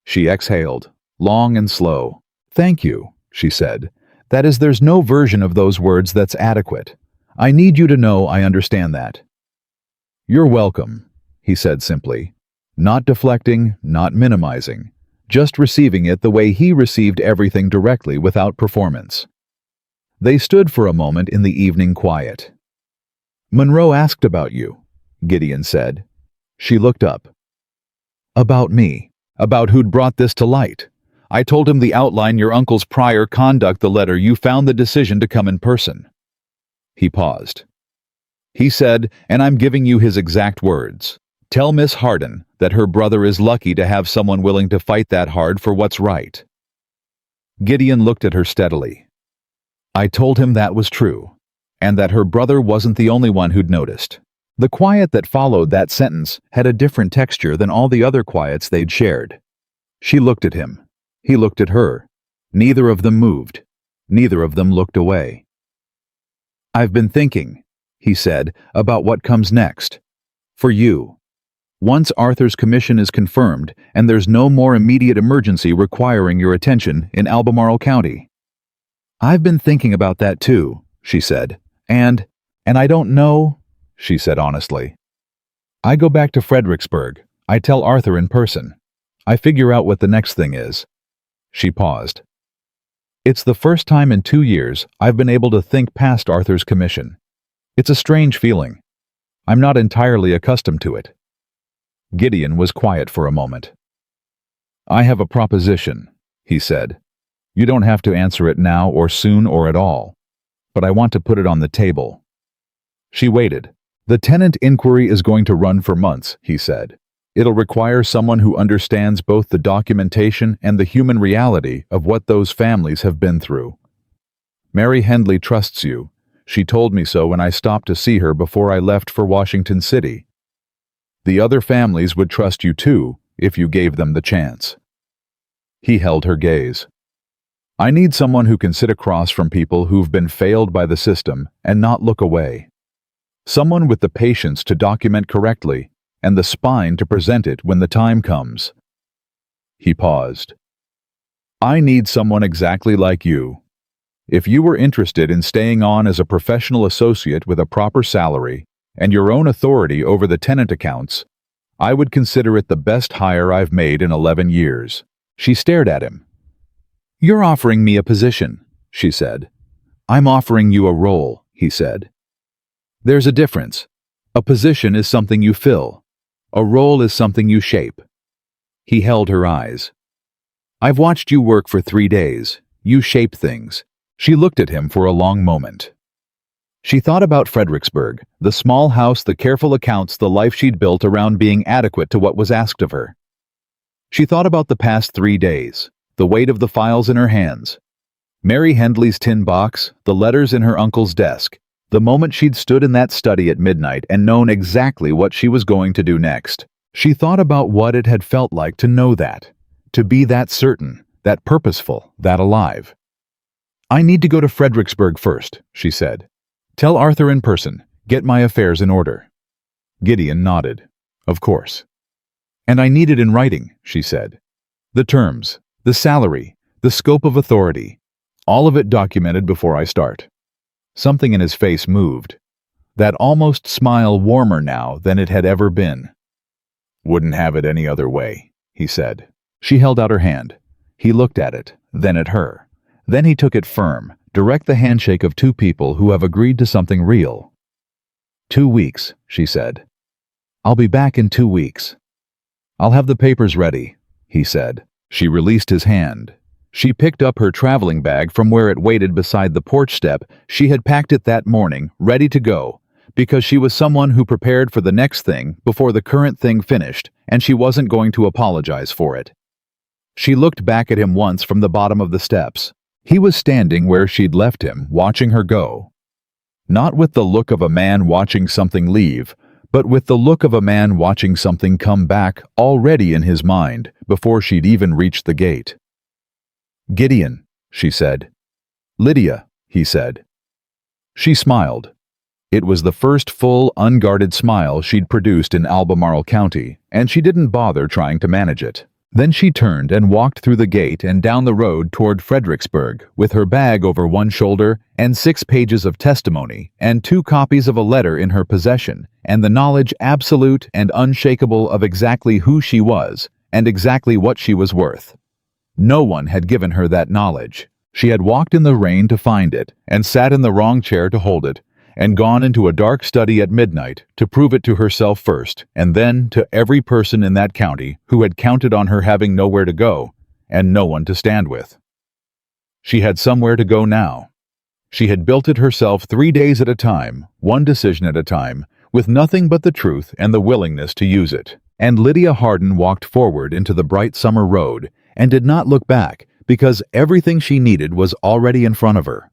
She exhaled, long and slow. "Thank you," she said. "That is, there's no version of those words that's adequate. I need you to know I understand that." "You're welcome," he said simply. Not deflecting, not minimizing. Just receiving it the way he received everything directly without performance. They stood for a moment in the evening quiet. "Monroe asked about you," Gideon said. She looked up. "About me. About who'd brought this to light. I told him the outline your uncle's prior conduct, the letter you found, the decision to come in person." He paused. He said, and I'm giving you his exact words, "Tell Miss Harden that her brother is lucky to have someone willing to fight that hard for what's right." Gideon looked at her steadily. "I told him that was true, and that her brother wasn't the only one who'd noticed." The quiet that followed that sentence had a different texture than all the other quiets they'd shared. She looked at him. He looked at her. Neither of them moved. Neither of them looked away. "I've been thinking," he said, "about what comes next. For you. Once Arthur's commission is confirmed, and there's no more immediate emergency requiring your attention in Albemarle County." "I've been thinking about that too," she said. And I don't know," she said honestly. "I go back to Fredericksburg. I tell Arthur in person. I figure out what the next thing is." She paused. "It's the first time in 2 years I've been able to think past Arthur's commission. It's a strange feeling. I'm not entirely accustomed to it." Gideon was quiet for a moment. "I have a proposition," he said. "You don't have to answer it now or soon or at all, but I want to put it on the table." She waited. "The tenant inquiry is going to run for months," he said. "It'll require someone who understands both the documentation and the human reality of what those families have been through. Mary Hendley trusts you. She told me so when I stopped to see her before I left for Washington City. The other families would trust you too, if you gave them the chance." He held her gaze. "I need someone who can sit across from people who've been failed by the system and not look away. Someone with the patience to document correctly and the spine to present it when the time comes." He paused. "I need someone exactly like you. If you were interested in staying on as a professional associate with a proper salary and your own authority over the tenant accounts, I would consider it the best hire I've made in 11 years. She stared at him. "You're offering me a position," she said. "I'm offering you a role," he said. "There's a difference. A position is something you fill. A role is something you shape." He held her eyes. "I've watched you work for 3 days. You shape things." She looked at him for a long moment. She thought about Fredericksburg, the small house, the careful accounts, the life she'd built around being adequate to what was asked of her. She thought about the past 3 days, the weight of the files in her hands, Mary Hendley's tin box, the letters in her uncle's desk, the moment she'd stood in that study at midnight and known exactly what she was going to do next. She thought about what it had felt like to know that, to be that certain, that purposeful, that alive. "I need to go to Fredericksburg first," she said. "Tell Arthur in person, get my affairs in order." Gideon nodded. "Of course." "And I need it in writing," she said. The terms, the salary, the scope of authority. All of it documented before I start. Something in his face moved. That almost smile warmer now than it had ever been. Wouldn't have it any other way, he said. She held out her hand. He looked at it, then at her. Then he took it firm, direct the handshake of two people who have agreed to something real. 2 weeks, she said. I'll be back in 2 weeks. I'll have the papers ready, he said. She released his hand. She picked up her traveling bag from where it waited beside the porch step. She had packed it that morning, ready to go, because she was someone who prepared for the next thing before the current thing finished, and she wasn't going to apologize for it. She looked back at him once from the bottom of the steps. He was standing where she'd left him, watching her go. Not with the look of a man watching something leave, but with the look of a man watching something come back already in his mind before she'd even reached the gate. Gideon, she said. Lydia, he said. She smiled. It was the first full, unguarded smile she'd produced in Albemarle County, and she didn't bother trying to manage it. Then she turned and walked through the gate and down the road toward Fredericksburg, with her bag over one shoulder and 6 pages of testimony and 2 copies of a letter in her possession, and the knowledge absolute and unshakable of exactly who she was and exactly what she was worth. No one had given her that knowledge. She had walked in the rain to find it, and sat in the wrong chair to hold it, and gone into a dark study at midnight to prove it to herself first, and then to every person in that county who had counted on her having nowhere to go and no one to stand with. She had somewhere to go now. She had built it herself 3 days at a time, one decision at a time, with nothing but the truth and the willingness to use it. And Lydia Harden walked forward into the bright summer road and did not look back, because everything she needed was already in front of her.